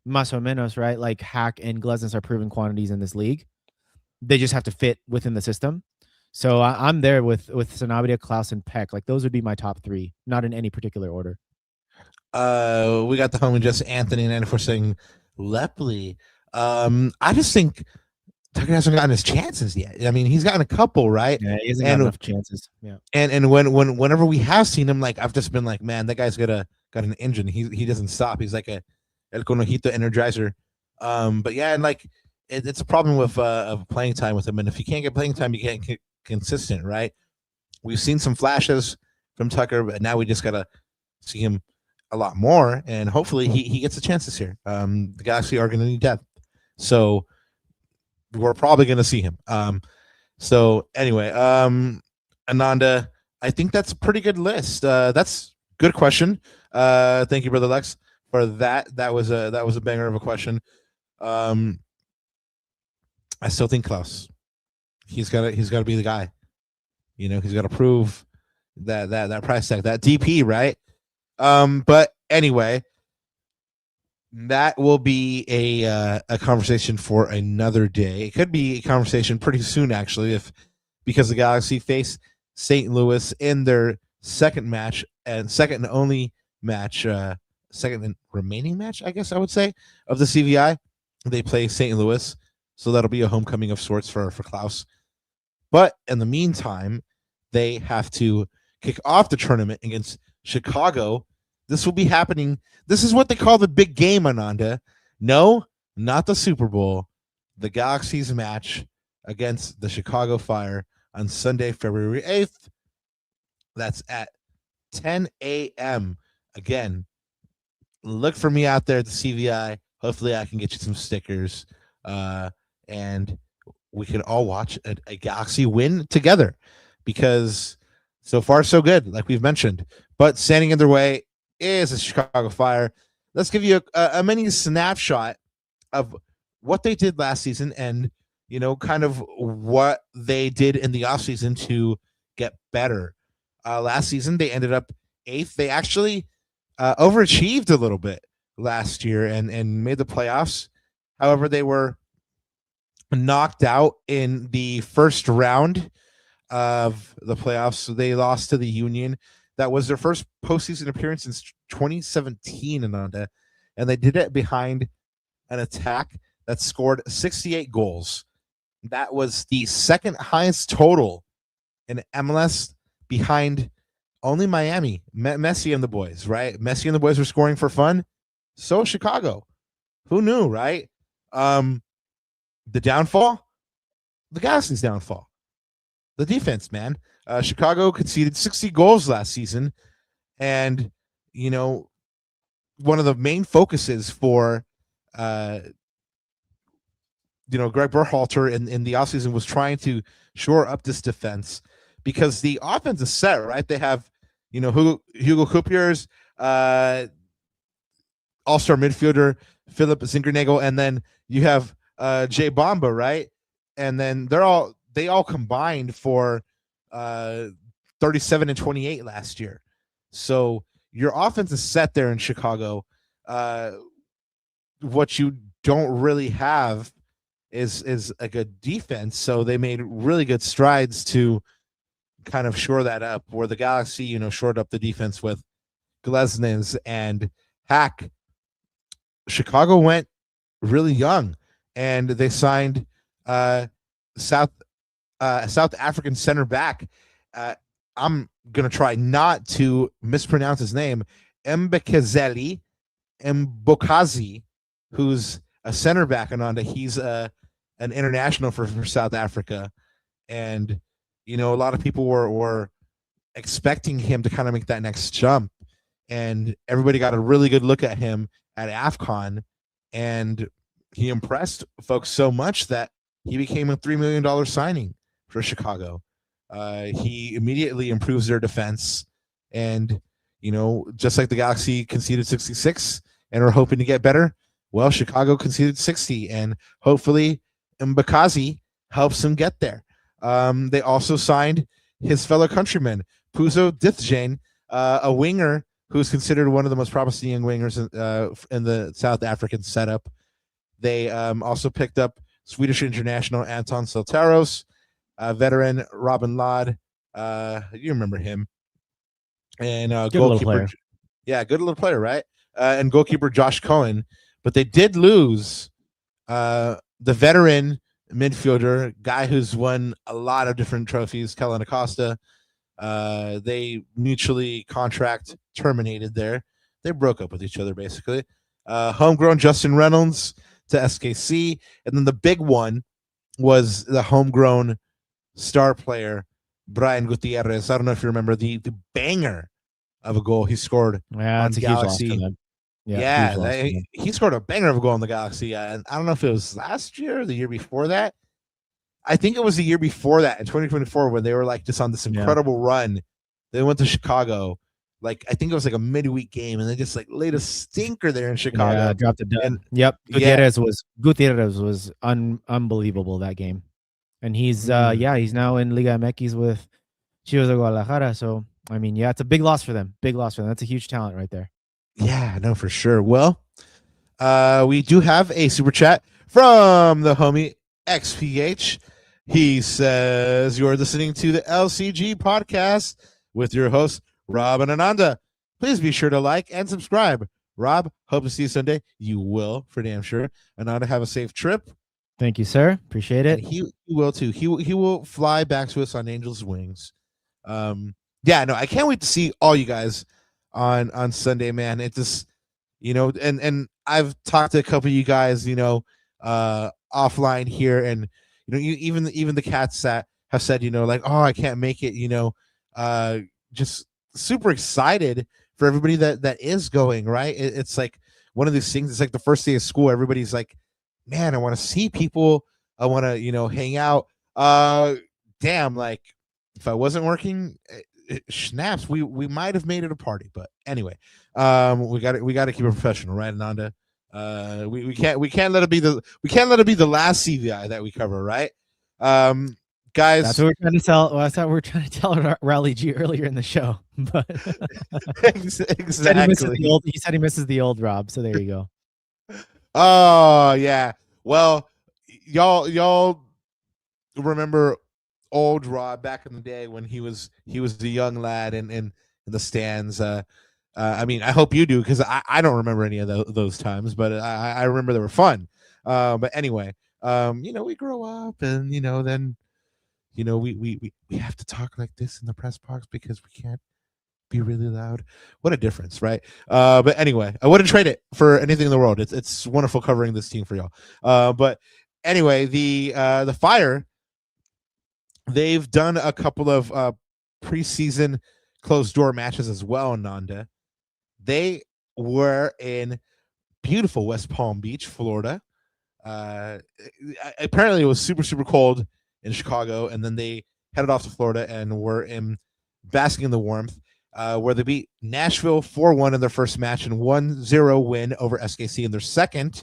S3: más o menos, right? Like Hack and Glesnes are proven quantities in this league. They just have to fit within the system. So I'm there with Sanabria, Klaus, and Peck. Like those would be my top 3, not in any particular order.
S2: We got the homie just Anthony and for saying Lepley. I just think Tucker hasn't gotten his chances yet. I mean, he's gotten a couple, right?
S3: Yeah, he hasn't got enough chances. Yeah.
S2: And whenever we have seen him, like I've just been like, man, that guy's got an engine. He doesn't stop. He's like a El Conejito Energizer. But yeah, and like it's a problem with of playing time with him. And if you can't get playing time, you can't get consistent, right? We've seen some flashes from Tucker, but now we just gotta see him a lot more, and hopefully he gets a chance this year. The Galaxy are gonna need depth. So we're probably going to see him. So anyway, Ananda, I think that's a pretty good list. That's good question. Thank you, Brother Lex, for that. That was a banger of a question. I still think Klaus. He's got to be the guy. He's got to prove that price tag, that DP, right? But anyway, that will be a conversation for another day. It could be a conversation pretty soon, actually, because the Galaxy face St. Louis in their second and only match, second and remaining match, I guess I would say, of the CVI. They play St. Louis, so that'll be a homecoming of sorts for Klaus. But in the meantime, they have to kick off the tournament against Chicago. This will be happening. This is what they call the big game, Ananda. No, not the Super Bowl. The Galaxy's match against the Chicago Fire on Sunday, February 8th. That's at 10 a.m. Again, look for me out there at the CVI. Hopefully I can get you some stickers. And we can all watch a Galaxy win together, because so far so good, like we've mentioned. But standing in their way is the Chicago Fire. Let's give you a mini snapshot of what they did last season and, kind of what they did in the offseason to get better. Last season, they ended up 8th. They actually overachieved a little bit last year and made the playoffs. However, they were knocked out in the first round of the playoffs. So they lost to the Union. That was their first postseason appearance since 2017, Ananda, and they did it behind an attack that scored 68 goals. That was the second highest total in MLS, behind only Miami. Messi and the boys, right? Messi and the boys were scoring for fun. So Chicago. Who knew, right? The downfall? The Galaxy's downfall. The defense, man. Chicago conceded 60 goals last season. And, one of the main focuses for, Greg Berhalter in the offseason was trying to shore up this defense, because the offense is set, right? They have, Hugo Kupier's all-star midfielder, Philip Zingernagel, and then you have Jay Bamba, right? And then they all combined for 37 and 28 last year. So your offense is set there in Chicago. what you don't really have is a good defense. So they made really good strides to kind of shore that up. Where the Galaxy, shored up the defense with Glesnes and Hack. Chicago went really young, and they signed South African center back. I'm gonna try not to mispronounce his name, Mbekazeli Mbokazi, who's a center back. Ananda, he's an international for South Africa, and a lot of people were expecting him to kind of make that next jump, and everybody got a really good look at him at AFCON, and he impressed folks so much that he became a $3 million signing for Chicago. He immediately improves their defense, and just like the Galaxy conceded 66 and are hoping to get better, well, Chicago conceded 60, and hopefully Mbakazi helps him get there. They also signed his fellow countryman, Puzo Dithjane, a winger who's considered one of the most promising young wingers in the South African setup. They also picked up Swedish international Anton Solteros, veteran Robin Ladd. You remember him. And goalkeeper. Yeah, good little player, right? And goalkeeper Josh Cohen. But they did lose the veteran midfielder, guy who's won a lot of different trophies, Kellen Acosta. They mutually contract terminated there. They broke up with each other, basically. Homegrown Justin Reynolds to SKC. And then the big one was the homegrown star player, Brian Gutierrez. I don't know if you remember the banger of a goal he scored on Galaxy. He scored a banger of a goal on the Galaxy. And I don't know if it was last year or the year before that. I think it was the year before that in 2024 when they were like just on this incredible run. They went to Chicago. Like, I think it was like a midweek game, and they just like laid a stinker there in Chicago.
S3: Yeah, dropped it down. Yep. Gutierrez was unbelievable that game. And he's he's now in Liga MX with Chivas de Guadalajara. So I mean, it's a big loss for them. Big loss for them. That's a huge talent right there.
S2: Yeah, no, for sure. Well, we do have a super chat from the homie XPH. He says, you're listening to the LCG podcast with your hosts, Rob and Ananda. Please be sure to like and subscribe. Rob, hope to see you Sunday. You will, for damn sure. Ananda, have a safe trip.
S3: Thank you, sir. Appreciate it.
S2: And he will too. He will fly back to us on Angel's wings. I can't wait to see all you guys on Sunday, man. It just, and I've talked to a couple of you guys, offline here, and even the cats that have said, like, oh, I can't make it, just super excited for everybody that is going, right? It's like one of these things. It's like the first day of school. Everybody's like, man, I want to see people. I want to, hang out. Damn, like if I wasn't working, snaps, we might have made it a party. But anyway, we got to keep it professional, right, Ananda? We can't let it be the last CVI that we cover, right? Guys,
S3: that's what we're trying to tell. Well, that's what we're trying to tell Rally G earlier in the show. But
S2: exactly,
S3: he said he misses the old Rob. So there you go.
S2: Oh yeah. Well, y'all remember old Rob back in the day when he was the young lad in the stands. I mean, I hope you do, because I don't remember any of those times, but I remember they were fun. But anyway, we grow up, and then we have to talk like this in the press box because we can't be really loud. What a difference, right? But anyway, I wouldn't trade it for anything in the world. It's wonderful covering this team for y'all. But anyway, the Fire, they've done a couple of preseason closed door matches as well, Nanda. They were in beautiful West Palm Beach, Florida. Apparently it was super, super cold in Chicago, and then they headed off to Florida and were basking in the warmth, where they beat Nashville 4-1 in their first match and 1-0 win over SKC in their second.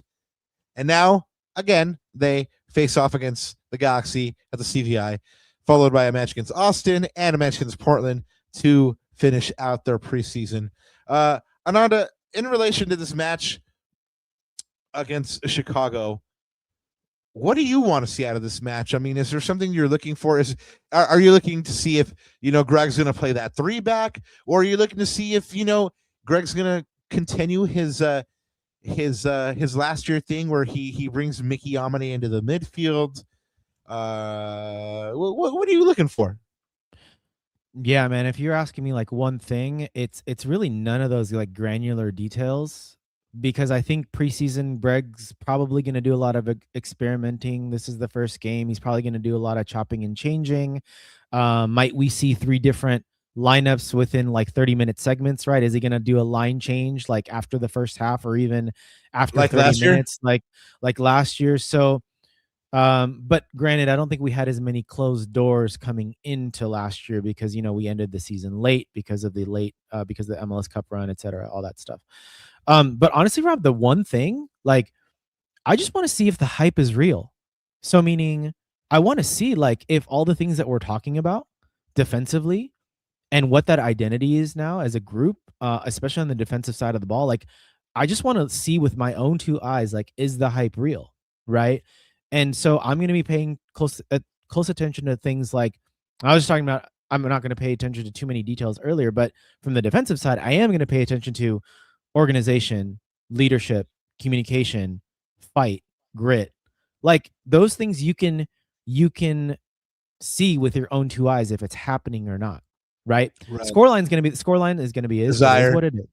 S2: And now, again, they face off against the Galaxy at the CVI, followed by a match against Austin and a match against Portland to finish out their preseason. Ananda, in relation to this match, against Chicago. What do you want to see out of this match? I mean, is there something you're looking for? Are you looking to see if Greg's going to play that 3 back, or are you looking to see if Greg's going to continue his last year thing where he brings Mickey Amane into the midfield? What are you looking for?
S3: Yeah, man. If you're asking me like one thing, it's really none of those like granular details, because I think preseason Greg's probably going to do a lot of experimenting. This is the first game. He's probably going to do a lot of chopping and changing. Might we see 3 different lineups within like 30-minute segments, right? Is he going to do a line change like after the first half, or even after
S2: like
S3: 30 minutes, like last year? So but granted, I don't think we had as many closed doors coming into last year, because we ended the season late because of the MLS Cup run, etc., all that stuff. But honestly, Rob, the one thing, like, I just want to see if the hype is real. So meaning, I want to see like if all the things that we're talking about defensively and what that identity is now as a group, especially on the defensive side of the ball, like, I just want to see with my own 2 eyes, like, is the hype real, right? And so I'm going to be paying close attention to things like, I was just talking about, I'm not going to pay attention to too many details earlier, but from the defensive side, I am going to pay attention to organization, leadership, communication, fight, grit. Like, those things you can see with your own 2 eyes if it's happening or not, right? Scoreline is going to be
S2: desire.
S3: What it is.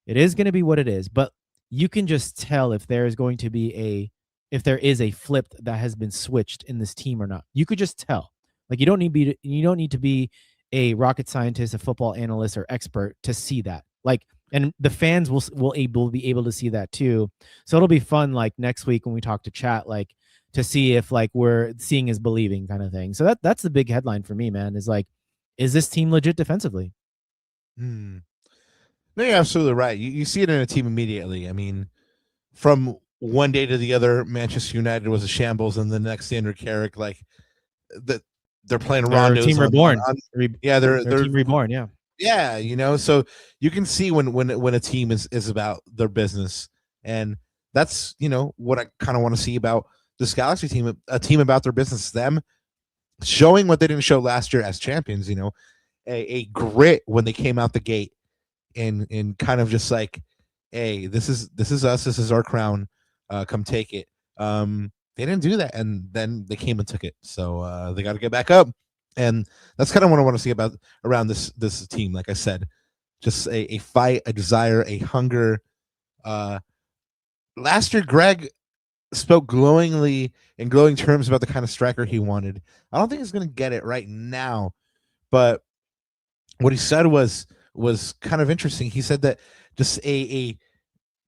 S3: It is going to be what it is, but you can just tell if there is going to be if there is a flip that has been switched in this team or not. You could just tell. Like, you don't need to be a rocket scientist, a football analyst, or expert to see that. Like, and the fans will be able to see that too. So it'll be fun, like, next week when we talk to chat, like, to see if like we're seeing is believing kind of thing. So that's the big headline for me, man, is like, is this team legit defensively?
S2: No, you're absolutely right. You see it in a team immediately. I mean, from one day to the other, Manchester United was a shambles, and the next day under Carrick, like, they're playing rondos.
S3: Team reborn.
S2: They're
S3: team reborn. Yeah.
S2: Yeah, so you can see when a team is about their business, and that's what I kind of want to see about this Galaxy team, a team about their business, them showing what they didn't show last year as champions. A grit when they came out the gate, and kind of just like, hey, this is us, this is our crown, come take it. They didn't do that, and then they came and took it. So they got to get back up, and that's kind of what I want to see around this team. Like I said, just a fight, a desire, a hunger. Last year, Greg spoke glowingly in glowing terms about the kind of striker he wanted. I don't think he's going to get it right now, but what he said was kind of interesting. He said that just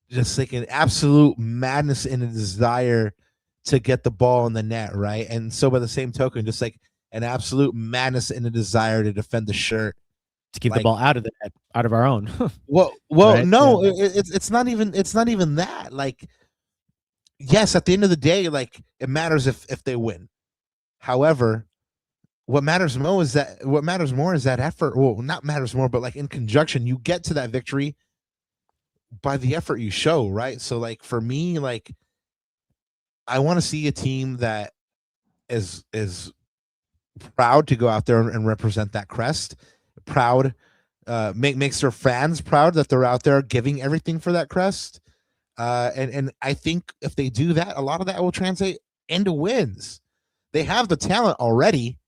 S2: just like an absolute madness and a desire to get the ball in the net, right? And so by the same token, just like an absolute madness and a desire to defend the shirt,
S3: to keep the ball out of the net, out of our own.
S2: well,
S3: right?
S2: No, yeah. It's not even that. Like, yes, at the end of the day, like, it matters if they win. However, what matters more is that effort. Well, not matters more, but like in conjunction, you get to that victory by the effort you show, right? So like for me, like, I want to see a team that is proud to go out there and represent that crest, proud, makes their fans proud that they're out there giving everything for that crest. And I think if they do that, a lot of that will translate into wins. They have the talent already.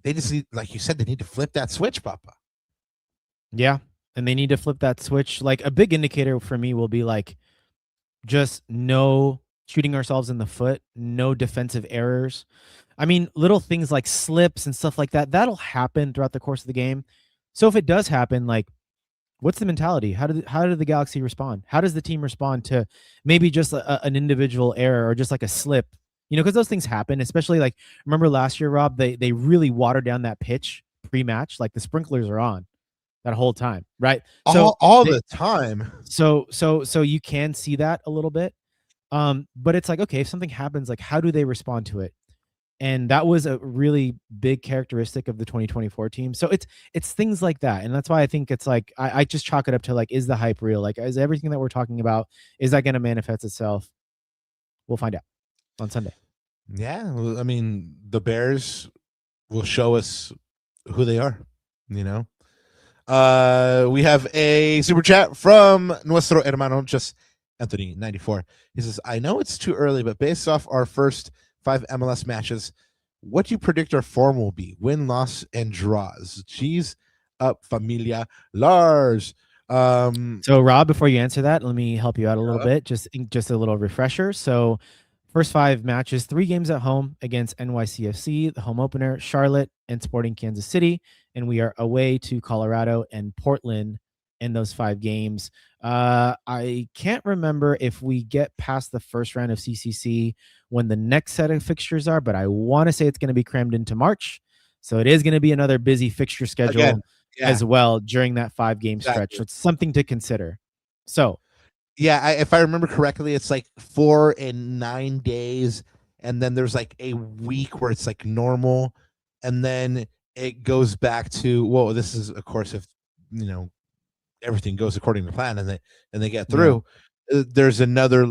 S2: They just need, like you said, they need to flip that switch, Papa.
S3: Yeah. And they need to flip that switch. Like, a big indicator for me will be like, just no shooting ourselves in the foot, no defensive errors. I mean, little things like slips and stuff like that, that'll happen throughout the course of the game. So if it does happen, like, what's the mentality? How did the Galaxy respond? How does the team respond to maybe just an individual error or just like a slip? Because those things happen, especially like, remember last year, Rob, they really watered down that pitch pre-match. Like, the sprinklers are on that whole time, right?
S2: All the time.
S3: So you can see that a little bit. But it's like, okay, if something happens, like, how do they respond to it? And that was a really big characteristic of the 2024 team. So it's things like that. And that's why I think it's like, I just chalk it up to like, is the hype real? Like, is everything that we're talking about, is that going to manifest itself? We'll find out on Sunday.
S2: Yeah. Well, I mean, the Bears will show us who they are, you know? We have a super chat from nuestro hermano, just Anthony 94. He says, I know it's too early, but based off our first 5 MLS matches, what do you predict our form will be? Win, loss, and draws. Cheese up, familia. Lars.
S3: So Rob, before you answer that, let me help you out a little bit. Just a little refresher. So first 5 matches, 3 games at home against NYCFC, the home opener, Charlotte, and Sporting Kansas City. And we are away to Colorado and Portland in those 5 games. I can't remember if we get past the first round of CCC when the next set of fixtures are, but I want to say it's going to be crammed into March. So it is going to be another busy fixture schedule as well during that 5-game stretch. So it's something to consider. So
S2: yeah, if I remember correctly, it's like 4 and 9 days, and then there's like a week where it's like normal, and then it goes back to, well, this is of course if everything goes according to plan and they get through. There's another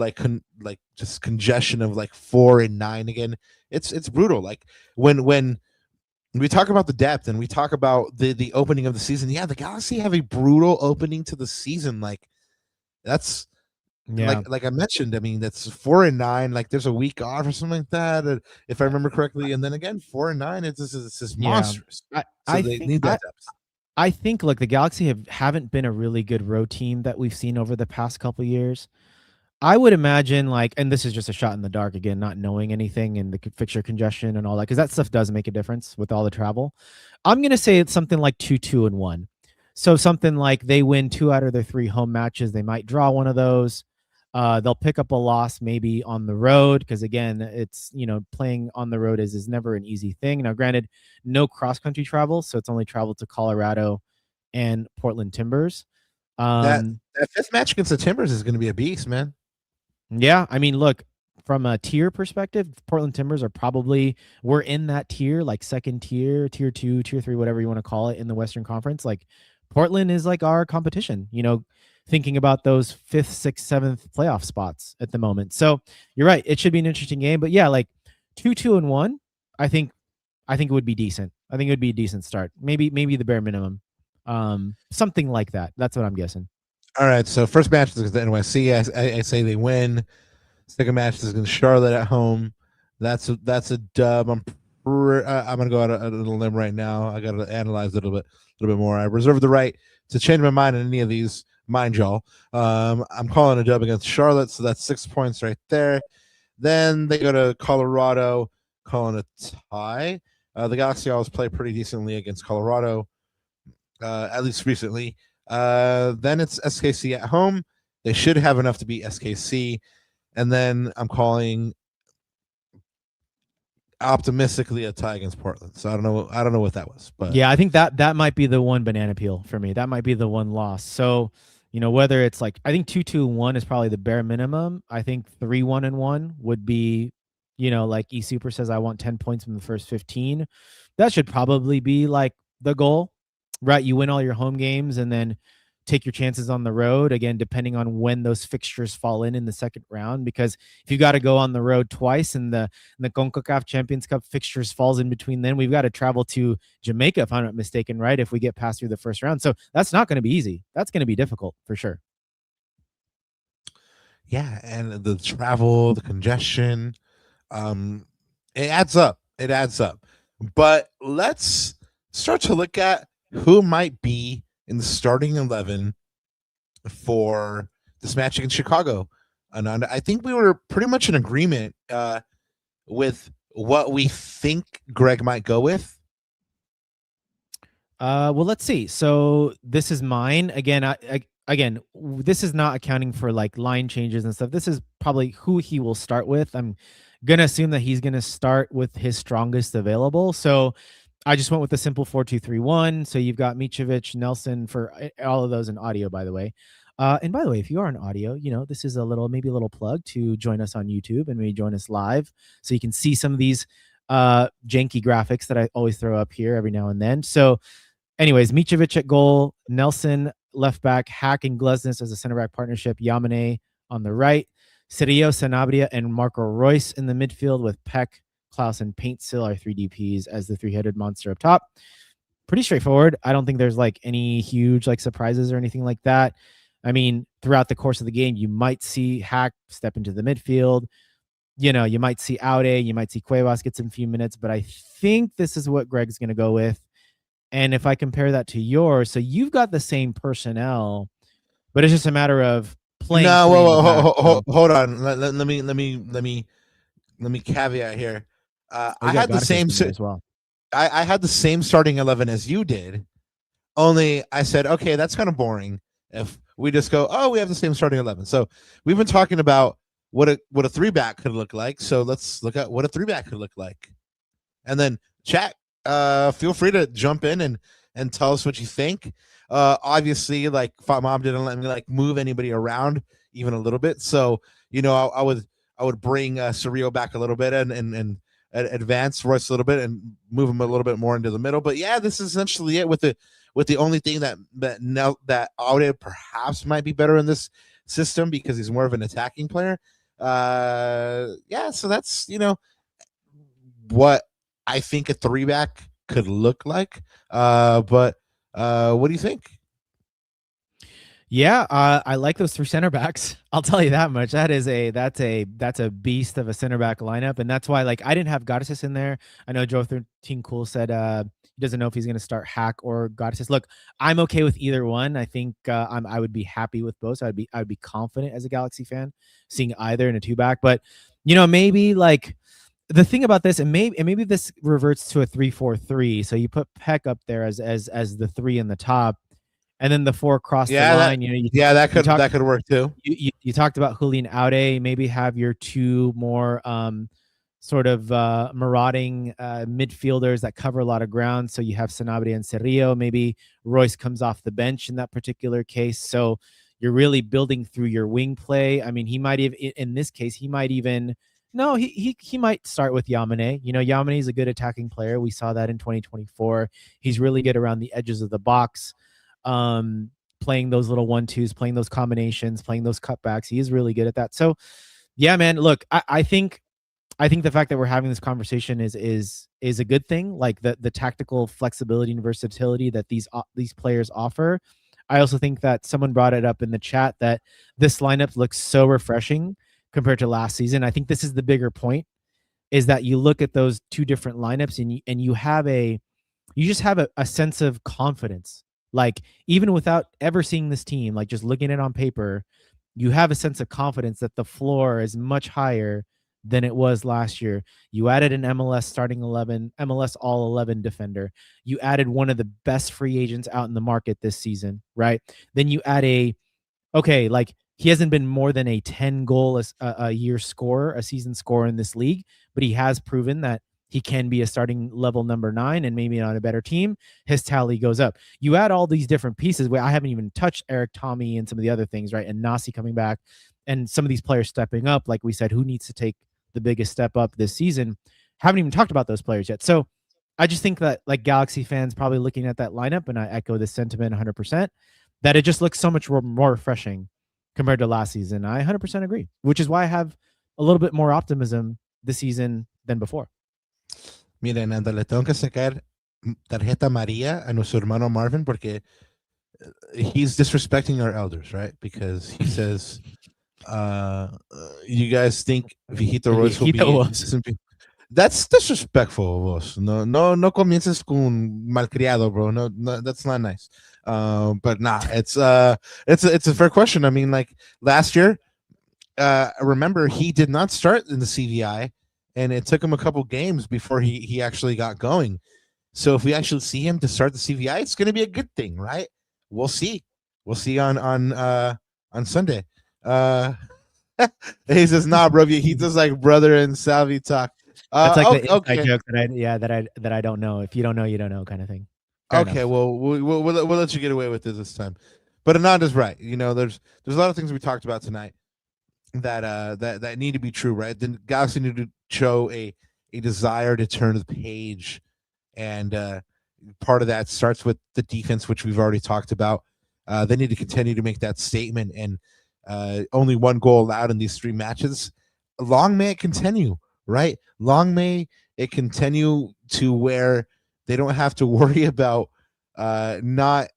S2: just congestion of like 4 and 9 again. It's brutal. Like when we talk about the depth and we talk about the opening of the season, the Galaxy have a brutal opening to the season. Like that's like I mentioned, I mean, that's 4 and 9. Like there's a week off or something like that, if I remember correctly. And then again, 4 and 9, it's just monstrous.
S3: I
S2: they
S3: think
S2: need that depth.
S3: I think like the Galaxy haven't been a really good road team that we've seen over the past couple years. I would imagine and this is just a shot in the dark again, not knowing anything and the fixture congestion and all that, because that stuff does make a difference with all the travel. I'm going to say it's something like 2-2-1. So something like they win 2 out of their 3 home matches. They might draw one of those. They'll pick up a loss maybe on the road, because again, it's playing on the road is never an easy thing. Now, granted, no cross-country travel, so it's only travel to Colorado and Portland Timbers.
S2: That 5th match against the Timbers is going to be a beast, man.
S3: Yeah, I mean, look, from a tier perspective, Portland Timbers we're in that tier, like 2nd tier, tier 2, tier 3, whatever you want to call it in the Western Conference. Like Portland is like our competition, thinking about those 5th, 6th, 7th playoff spots at the moment. So you're right. It should be an interesting game, but yeah, like 2-2-1, I think it would be decent. I think it would be a decent start. Maybe the bare minimum. Something like that. That's what I'm guessing.
S2: All right. So first match is against the NYC. I say they win. Second match is against Charlotte at home. That's a dub. I'm gonna go out on a little limb right now. I got to analyze it a little bit more. I reserve the right to change my mind on any of these. Mind y'all. I'm calling a dub against Charlotte, so that's 6 points right there. Then they go to Colorado, calling a tie. The Galaxy always play pretty decently against Colorado, at least recently. Then it's SKC at home. They should have enough to beat SKC. And then I'm calling optimistically a tie against Portland. So I don't know what that was. But
S3: yeah, I think that might be the one banana peel for me. That might be the one loss. So whether it's like, I think 2-2-1 is probably the bare minimum. I think 3-1-1 would be, like eSuper says, I want 10 points from the first 15. That should probably be like the goal, right? You win all your home games and then take your chances on the road, again, depending on when those fixtures fall in the second round. Because if you got to go on the road twice and the CONCACAF Champions Cup fixtures falls in between, then we've got to travel to Jamaica, if I'm not mistaken, right? If we get past through the first round. So that's not going to be easy. That's going to be difficult for sure.
S2: Yeah, and the travel, the congestion, it adds up. But let's start to look at who might be in the starting 11 for this match against Chicago. And I think we were pretty much in agreement with what we think Greg might go with.
S3: Well, let's see. So this is mine. Again, again, this is not accounting for like line changes and stuff. This is probably who he will start with. I'm going to assume that he's going to start with his strongest available. So I just went with the simple 4-2-3-1. So you've got Mitrovic, Nelson, for all of those in audio, by the way. And by the way, if you are in audio, this is maybe a little plug to join us on YouTube and maybe join us live so you can see some of these janky graphics that I always throw up here every now and then. So anyways, Mitrovic at goal, Nelson left back, Hack and Glesnes as a center back partnership, Yamane on the right, Cirillo, Sanabria, and Marco Royce in the midfield with Peck, Klaus, and Paintsil, our 3 DPs, as the 3-headed monster up top. Pretty straightforward. I don't think there's like any huge like surprises or anything like that. I mean, throughout the course of the game, you might see Hack step into the midfield. You know, you might see Aude, you might see Cuevas get some few minutes, but I think this is what Greg's going to go with. And if I compare that to yours, so you've got the same personnel, but it's just a matter of playing.
S2: No, hold on. Let me caveat here. I had the same
S3: as well.
S2: I had the same starting 11 as you did. Only I said, okay, that's kind of boring. If we just go, oh, we have the same starting 11. So we've been talking about what a 3-back could look like. So let's look at what a 3-back could look like, and then chat. Feel free to jump in and tell us what you think. Obviously, like Mom didn't let me like move anybody around even a little bit, so you know I would bring Cirillo back a little bit and advance Royce a little bit and move him a little bit more into the middle. But yeah, this is essentially it. With the only thing that Aude perhaps might be better in this system because he's more of an attacking player. Yeah, so that's what I think a 3-back could look like. But what do you think?
S3: Yeah, I like those 3 center backs. I'll tell you that much. That's a beast of a center back lineup, and that's why like I didn't have Garces in there. I know Joe 13 Cool said he doesn't know if he's going to start Hack or Garces. Look, I'm okay with either one. I think I would be happy with both. I would be confident as a Galaxy fan seeing either in a 2-back. But maybe like the thing about this, and maybe this reverts to a 3-4-3. So you put Peck up there as the 3 in the top. And then the 4 across the line,
S2: that could work too.
S3: You talked about Julian Aude. Maybe have your 2 more sort of marauding midfielders that cover a lot of ground. So you have Sanabria and Cirillo. Maybe Royce comes off the bench in that particular case. So you're really building through your wing play. I mean, he might have in this case. He might even he might start with Yamane. Yamane is a good attacking player. We saw that in 2024. He's really good around the edges of the box. Playing those little 1-2s, playing those combinations, playing those cutbacks. He is really good at that. So yeah, man, look, I think the fact that we're having this conversation is a good thing. Like the tactical flexibility and versatility that these players offer. I also think that someone brought it up in the chat that this lineup looks so refreshing compared to last season. I think this is the bigger point, is that you look at those 2 different lineups and you just have a sense of confidence. Like even without ever seeing this team, like just looking at it on paper, you have a sense of confidence that the floor is much higher than it was last year. You added an MLS starting 11, MLS all 11 defender. You added one of the best free agents out in the market this season, right? Then you add like he hasn't been more than a 10 goal a year scorer, a season scorer in this league, but he has proven that he can be a starting level number 9 and maybe on a better team. His tally goes up. You add all these different pieces where I haven't even touched Eric Tommy and some of the other things, right? And Nasi coming back and some of these players stepping up. Like we said, who needs to take the biggest step up this season? Haven't even talked about those players yet. So I just think that like Galaxy fans probably looking at that lineup, and I echo this sentiment 100%, that it just looks so much more refreshing compared to last season. I 100% agree, which is why I have a little bit more optimism this season than before.
S2: Miren, anda, le tengo que sacar tarjeta María a nuestro hermano Marvin porque he's disrespecting our elders, right? Because he says, you guys think Viejito Royce will be... That's disrespectful, vos. No comiences con malcriado, bro. No, that's not nice. But nah, it's a fair question. I mean, like last year, remember he did not start in the CVI, and it took him a couple games before he actually got going. So if we actually see him to start the CVI, it's going to be a good thing, right? We'll see. We'll see on Sunday. He says, "Nah, bro. He does like brother and Salvi talk."
S3: That's like the inside joke that I don't know. If you don't know, you don't know, kind of thing. Fair
S2: okay,
S3: enough.
S2: well, we'll let you get away with this time. But Ananda's right. You know, there's a lot of things we talked about tonight that need to be true, right? The Galaxy need to show a a desire to turn the page, and part of that starts with the defense, which we've already talked about. They need to continue to make that statement, and only one goal allowed in these 3 matches. Long may it continue, right? Long may it continue to where they don't have to worry about not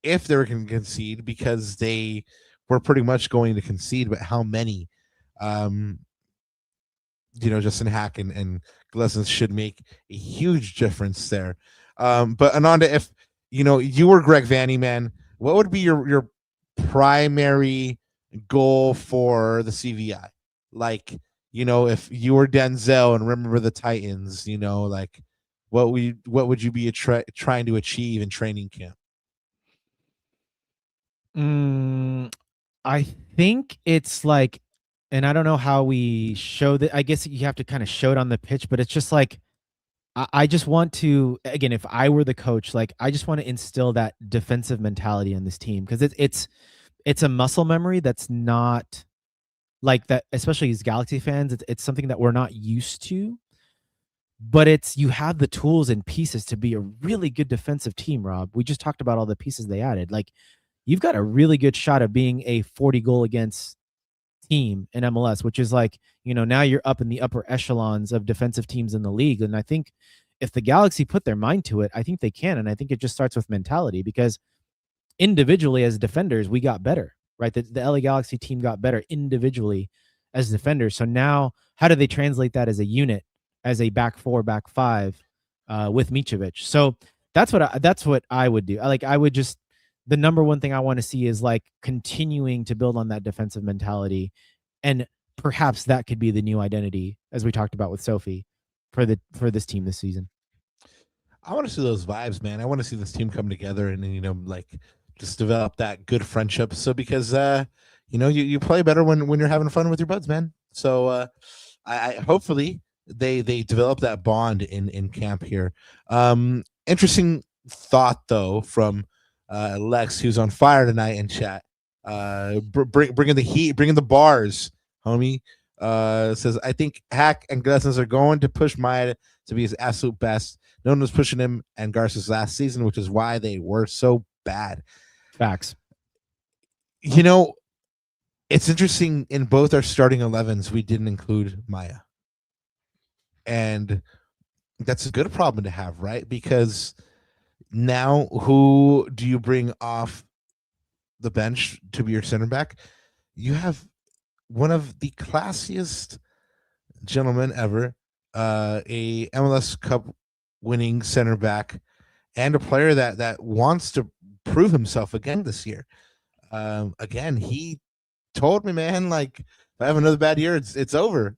S2: if they're going to concede, because they were pretty much going to concede, but how many. Justin Hack and Glesnes should make a huge difference there. But Ananda, if you were Greg Vanney, man, what would be your primary goal for the CVI? Like, if you were Denzel and remember the Titans, like what would you be trying to achieve in training camp?
S3: I think it's like, and I don't know how we show that. I guess you have to kind of show it on the pitch, but it's just like, I just want to, again, if I were the coach, like I just want to instill that defensive mentality in this team, because it's a muscle memory that's not like that, especially as Galaxy fans. It's something that we're not used to, but you have the tools and pieces to be a really good defensive team, Rob. We just talked about all the pieces they added. Like, you've got a really good shot of being a 40 goal against team in MLS, which is like, now you're up in the upper echelons of defensive teams in the league. And I think if the Galaxy put their mind to it, I think they can. And I think it just starts with mentality, because individually as defenders, we got better, right? The LA Galaxy team got better individually as defenders. So now how do they translate that as a unit, as a back 4, back 5 with Mitrovic? So that's what I would do. I would just, the number one thing I want to see is like continuing to build on that defensive mentality, and perhaps that could be the new identity, as we talked about with Sophie, for this team this season.
S2: I want to see those vibes, man. I want to see this team come together and like just develop that good friendship. So because you play better when you're having fun with your buds, man. So I hopefully they develop that bond in camp here. Interesting thought though from Lex, who's on fire tonight in chat, bringing the heat, bringing the bars, homie. Says, I think Hack and Glesnes are going to push Maya to be his absolute best. No one was pushing him and Garces last season, which is why they were so bad.
S3: Facts.
S2: It's interesting, in both our starting 11s, we didn't include Maya. And that's a good problem to have, right? Because now, who do you bring off the bench to be your center back? You have one of the classiest gentlemen ever, a MLS Cup winning center back, and a player that wants to prove himself again this year. Again, he told me, man, like, if I have another bad year, it's over,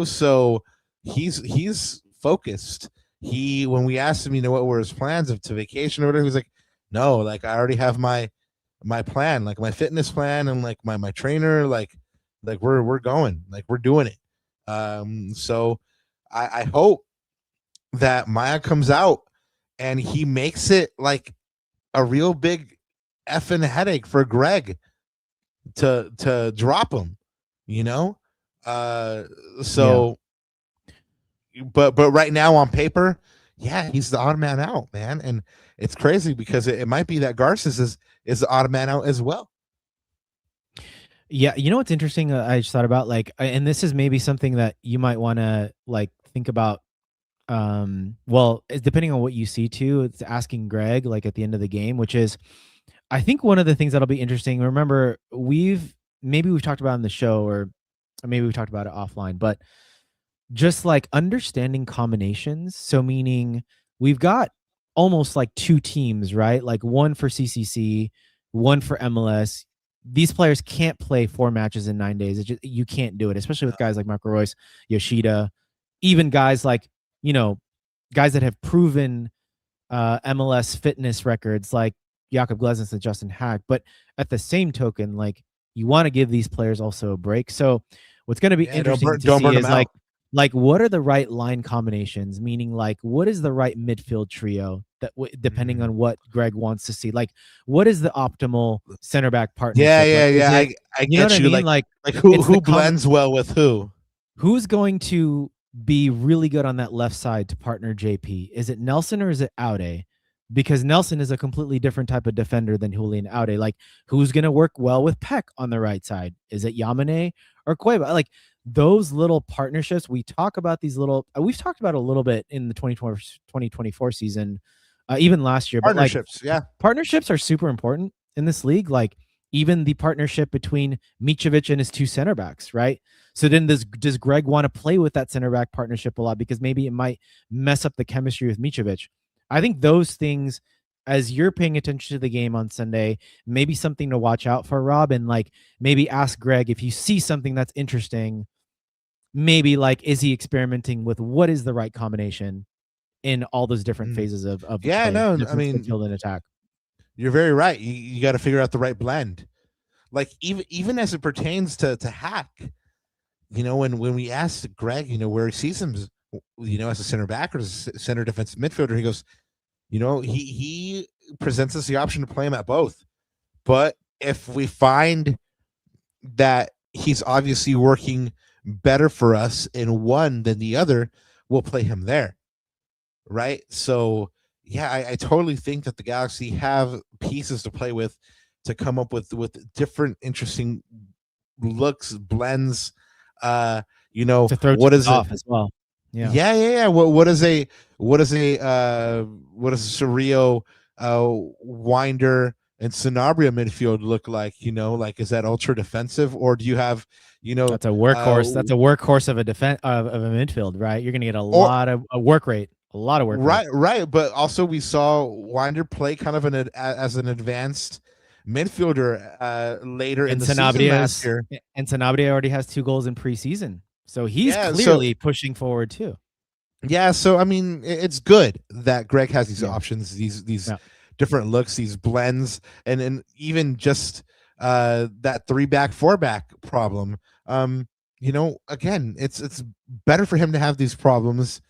S2: so he's focused. When we asked him, what were his plans to vacation or whatever, he was like, no, like I already have my plan, like my fitness plan, and like my trainer, like we're going, like we're doing it. So I hope that Maya comes out and he makes it like a real big effing headache for Greg to drop him, so. Yeah. But right now on paper, yeah, he's the odd man out, man. And it's crazy because it might be that Garces is the odd man out as well.
S3: Yeah, what's interesting, I just thought about, like, and this is maybe something that you might want to like think about. Well, it's depending on what you see too. It's asking Greg like at the end of the game, which is, I think one of the things that'll be interesting. Remember, we've talked about it on the show, or maybe we've talked about it offline, but just like understanding combinations. So meaning we've got almost like 2 teams, right? Like one for CCC, one for MLS. These players can't play 4 matches in 9 days. You can't do it, especially with guys like Marco Reus, Yoshida, even guys like, guys that have proven MLS fitness records like Jakob Glesnes and Justin Hack. But at the same token, like, you want to give these players also a break. So what's going to be interesting to see is like what are the right line combinations? Meaning, like, what is the right midfield trio that depending on what Greg wants to see? Like, what is the optimal center back partnership?
S2: Yeah. I get you. Like who blends well with who?
S3: Who's going to be really good on that left side to partner JP? Is it Nelson or is it Aude? Because Nelson is a completely different type of defender than Julian Aude. Like, who's going to work well with Peck on the right side? Is it Yamane or Cueva? Like, those little partnerships, we've talked about a little bit in the 2024 season, even last year.
S2: Partnerships,
S3: but like, partnerships are super important in this league. Like, even the partnership between Mitrovic and his two center backs, right? So then does Greg want to play with that center back partnership a lot, because maybe it might mess up the chemistry with Mitrovic? I think those things, as you're paying attention to the game on Sunday, maybe something to watch out for, Rob, and like maybe ask Greg if you see something that's interesting. Maybe like, is he experimenting with what is the right combination in all those different phases of
S2: yeah,
S3: play,
S2: no, I mean,
S3: midfield and attack.
S2: You're very right. You got to figure out the right blend. Like even as it pertains to Hack, when we asked Greg, where he sees him, as a center back or as a center defensive midfielder, he goes, he presents us the option to play him at both. But if we find that he's obviously working better for us in one than the other, we'll play him there. Right. So yeah, I totally think that the Galaxy have pieces to play with to come up with different interesting looks, blends, to
S3: throw
S2: what is
S3: off
S2: it
S3: as well.
S2: Yeah. What is a Cerrillo, Winder and Sanabria midfield look like? Like, is that ultra defensive, or do you have
S3: that's a workhorse? That's a workhorse of a midfield, right? You're gonna get a lot of work rate. Right.
S2: But also we saw Winder play kind of as an advanced midfielder later in the season last year.
S3: And Sanabria already has 2 goals in preseason, so he's clearly pushing forward too.
S2: Yeah, so I mean, it's good that Greg has these options, these different looks, these blends, and even just that 3-back, 4-back problem. Again, it's better for him to have these problems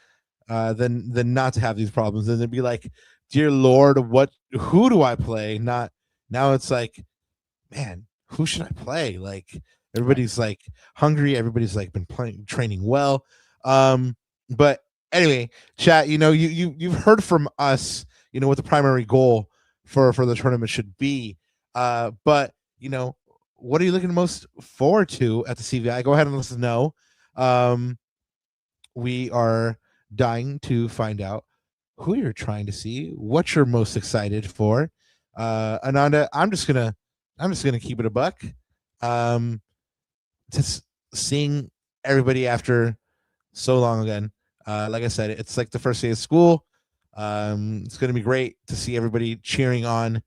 S2: than not to have these problems, and then be like, dear Lord, who do I play? Not now. It's like, man, who should I play? Like, everybody's like hungry. Everybody's like been training well. But anyway, chat. You've heard from us. What the primary goal for the tournament should be. But what are you looking most forward to at the CVI? Go ahead and let us know. We are dying to find out who you're trying to see, what you're most excited for. Ananda, I'm just gonna keep it a buck. Just seeing everybody after so long again. Like I said, it's like the first day of school. It's gonna be great to see everybody cheering on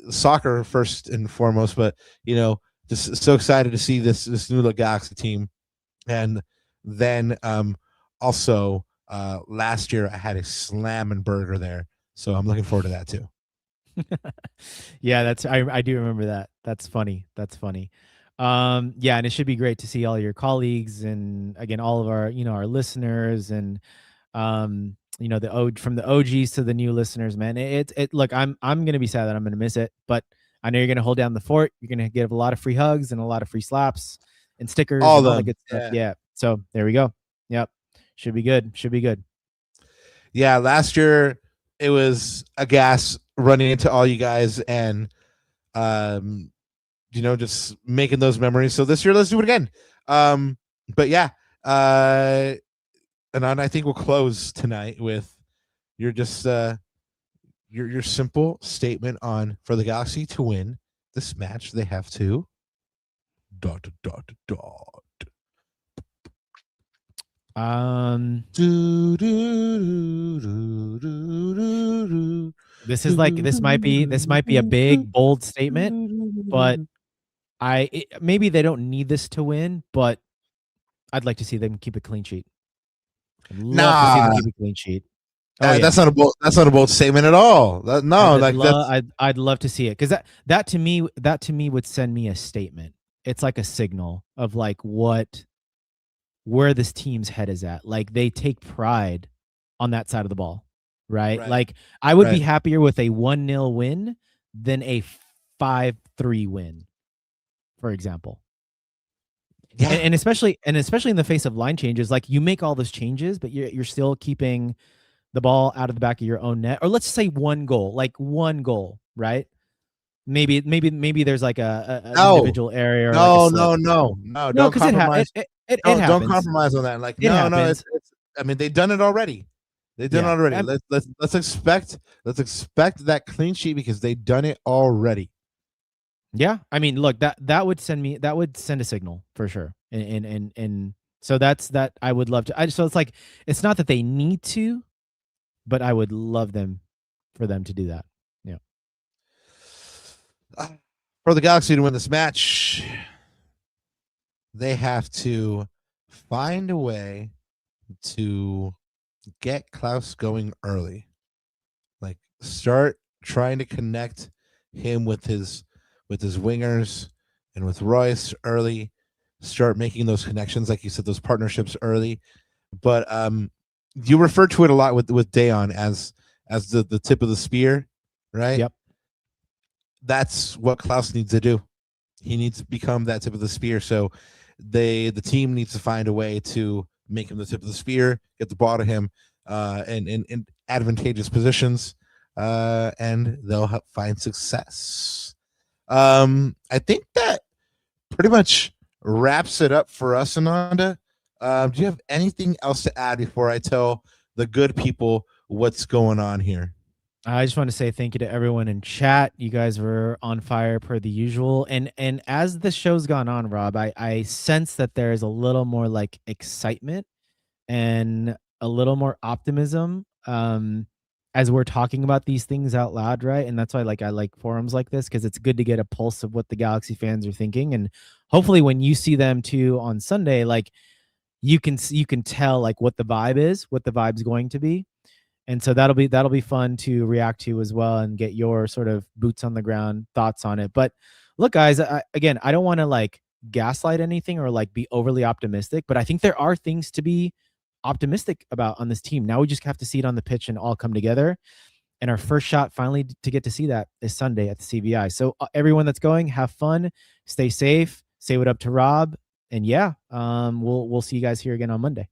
S2: soccer first and foremost, but just so excited to see this new Galaxy team. And then also last year I had a slamming burger there, so I'm looking forward to that too.
S3: Yeah, I do remember that. That's funny. Yeah, and it should be great to see all your colleagues, and again, all of our our listeners, and from the OGs to the new listeners, man. Look, I'm gonna be sad that I'm gonna miss it, but I know you're gonna hold down the fort. You're gonna give a lot of free hugs and a lot of free slaps and stickers, all that good stuff. Yeah. So there we go. Yep. Should be good.
S2: Yeah, last year it was a gas running into all you guys and just making those memories. So this year, let's do it again. But yeah, and I think we'll close tonight with your simple statement on, for the Galaxy to win this match, they have to ...
S3: This might be a big, bold statement, but maybe they don't need this to win, but I'd like to see them keep a clean sheet. I'd love to see them keep a clean sheet.
S2: That's not a bold statement at all.
S3: I'd love to see it, because that to me would send me a statement. It's like a signal of like where this team's head is at. Like, they take pride on that side of the ball, right? Like, I would be happier with a 1-0 win than a 5-3 win, for example.
S2: Yeah.
S3: And especially in the face of line changes, like you make all those changes, but you're still keeping the ball out of the back of your own net. Or let's say one goal, right? Maybe there's like an individual area or like a slip.
S2: No.
S3: No,
S2: Don't
S3: because
S2: compromise.
S3: it
S2: Don't
S3: happens.
S2: compromise on that. Like,
S3: It happens.
S2: It's I mean, they've done it already. They've done it already. Let's expect that clean sheet because they've done it already.
S3: Yeah, I mean, look, that would send a signal for sure, and so that's that. I would love to. So it's like it's not that they need to, but I would love for them to do that. Yeah.
S2: For the Galaxy to win this match, they have to find a way to get Klaus going early. Like start trying to connect him with his wingers and with Royce early. Start making those connections, like you said, those partnerships early. But you refer to it a lot with Dayon as the tip of the spear, right?
S3: Yep.
S2: That's what Klaus needs to do. He needs to become that tip of the spear. So the team needs to find a way to make him the tip of the spear, get the ball to him, in advantageous positions, and they'll find success. I think that pretty much wraps it up for us, Ananda. Do you have anything else to add before I tell the good people what's going on here?
S3: I just want to say thank you to everyone in chat. You guys were on fire per the usual. And as the show's gone on, Rob, I sense that there's a little more like excitement and a little more optimism as we're talking about these things out loud, right? And that's why I like forums like this, because it's good to get a pulse of what the Galaxy fans are thinking. And hopefully when you see them too on Sunday, like you can tell like what the vibe is, what the vibe's going to be. And so that'll be fun to react to as well and get your sort of boots on the ground thoughts on it. But look, guys, I don't want to like gaslight anything or like be overly optimistic, but I think there are things to be optimistic about on this team. Now we just have to see it on the pitch and all come together. And our first shot finally to get to see that is Sunday at the CVI. So everyone that's going, have fun, stay safe, say what up to Rob. And yeah, we'll see you guys here again on Monday.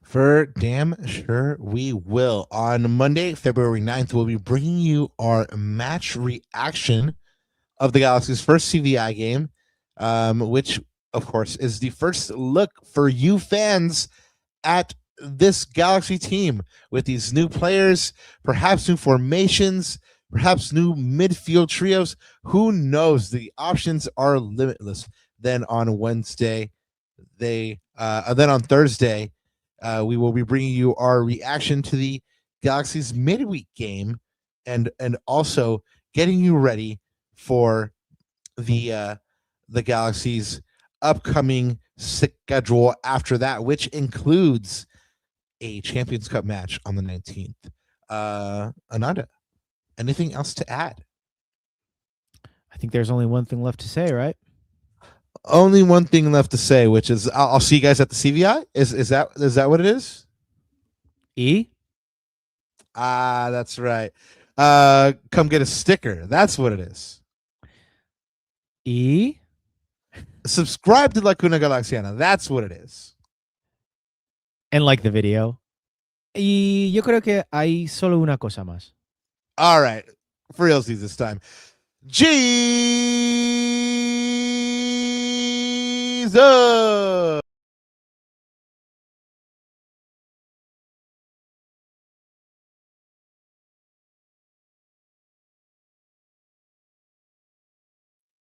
S2: For damn sure we will. On Monday, February 9th, we'll be bringing you our match reaction of the Galaxy's first CVI game, which, of course, is the first look for you fans at this Galaxy team with these new players, perhaps new formations, perhaps new midfield trios. Who knows? The options are limitless. Then on Wednesday, then on Thursday, we will be bringing you our reaction to the Galaxy's midweek game, and also getting you ready for the Galaxy's upcoming schedule after that, which includes a Champions Cup match on the 19th. Ananda, anything else to add?
S3: I think there's only one thing left to say, right?
S2: Only one thing left to say, which is I'll see you guys at the CVI. Is that what it is?
S3: E?
S2: That's right. Come get a sticker. That's what it is.
S3: E?
S2: Subscribe to Lacuna Galaxiana. That's what it is.
S3: And like the video. Y yo creo que hay solo una cosa más.
S2: All right. For realsies this time. Jesus!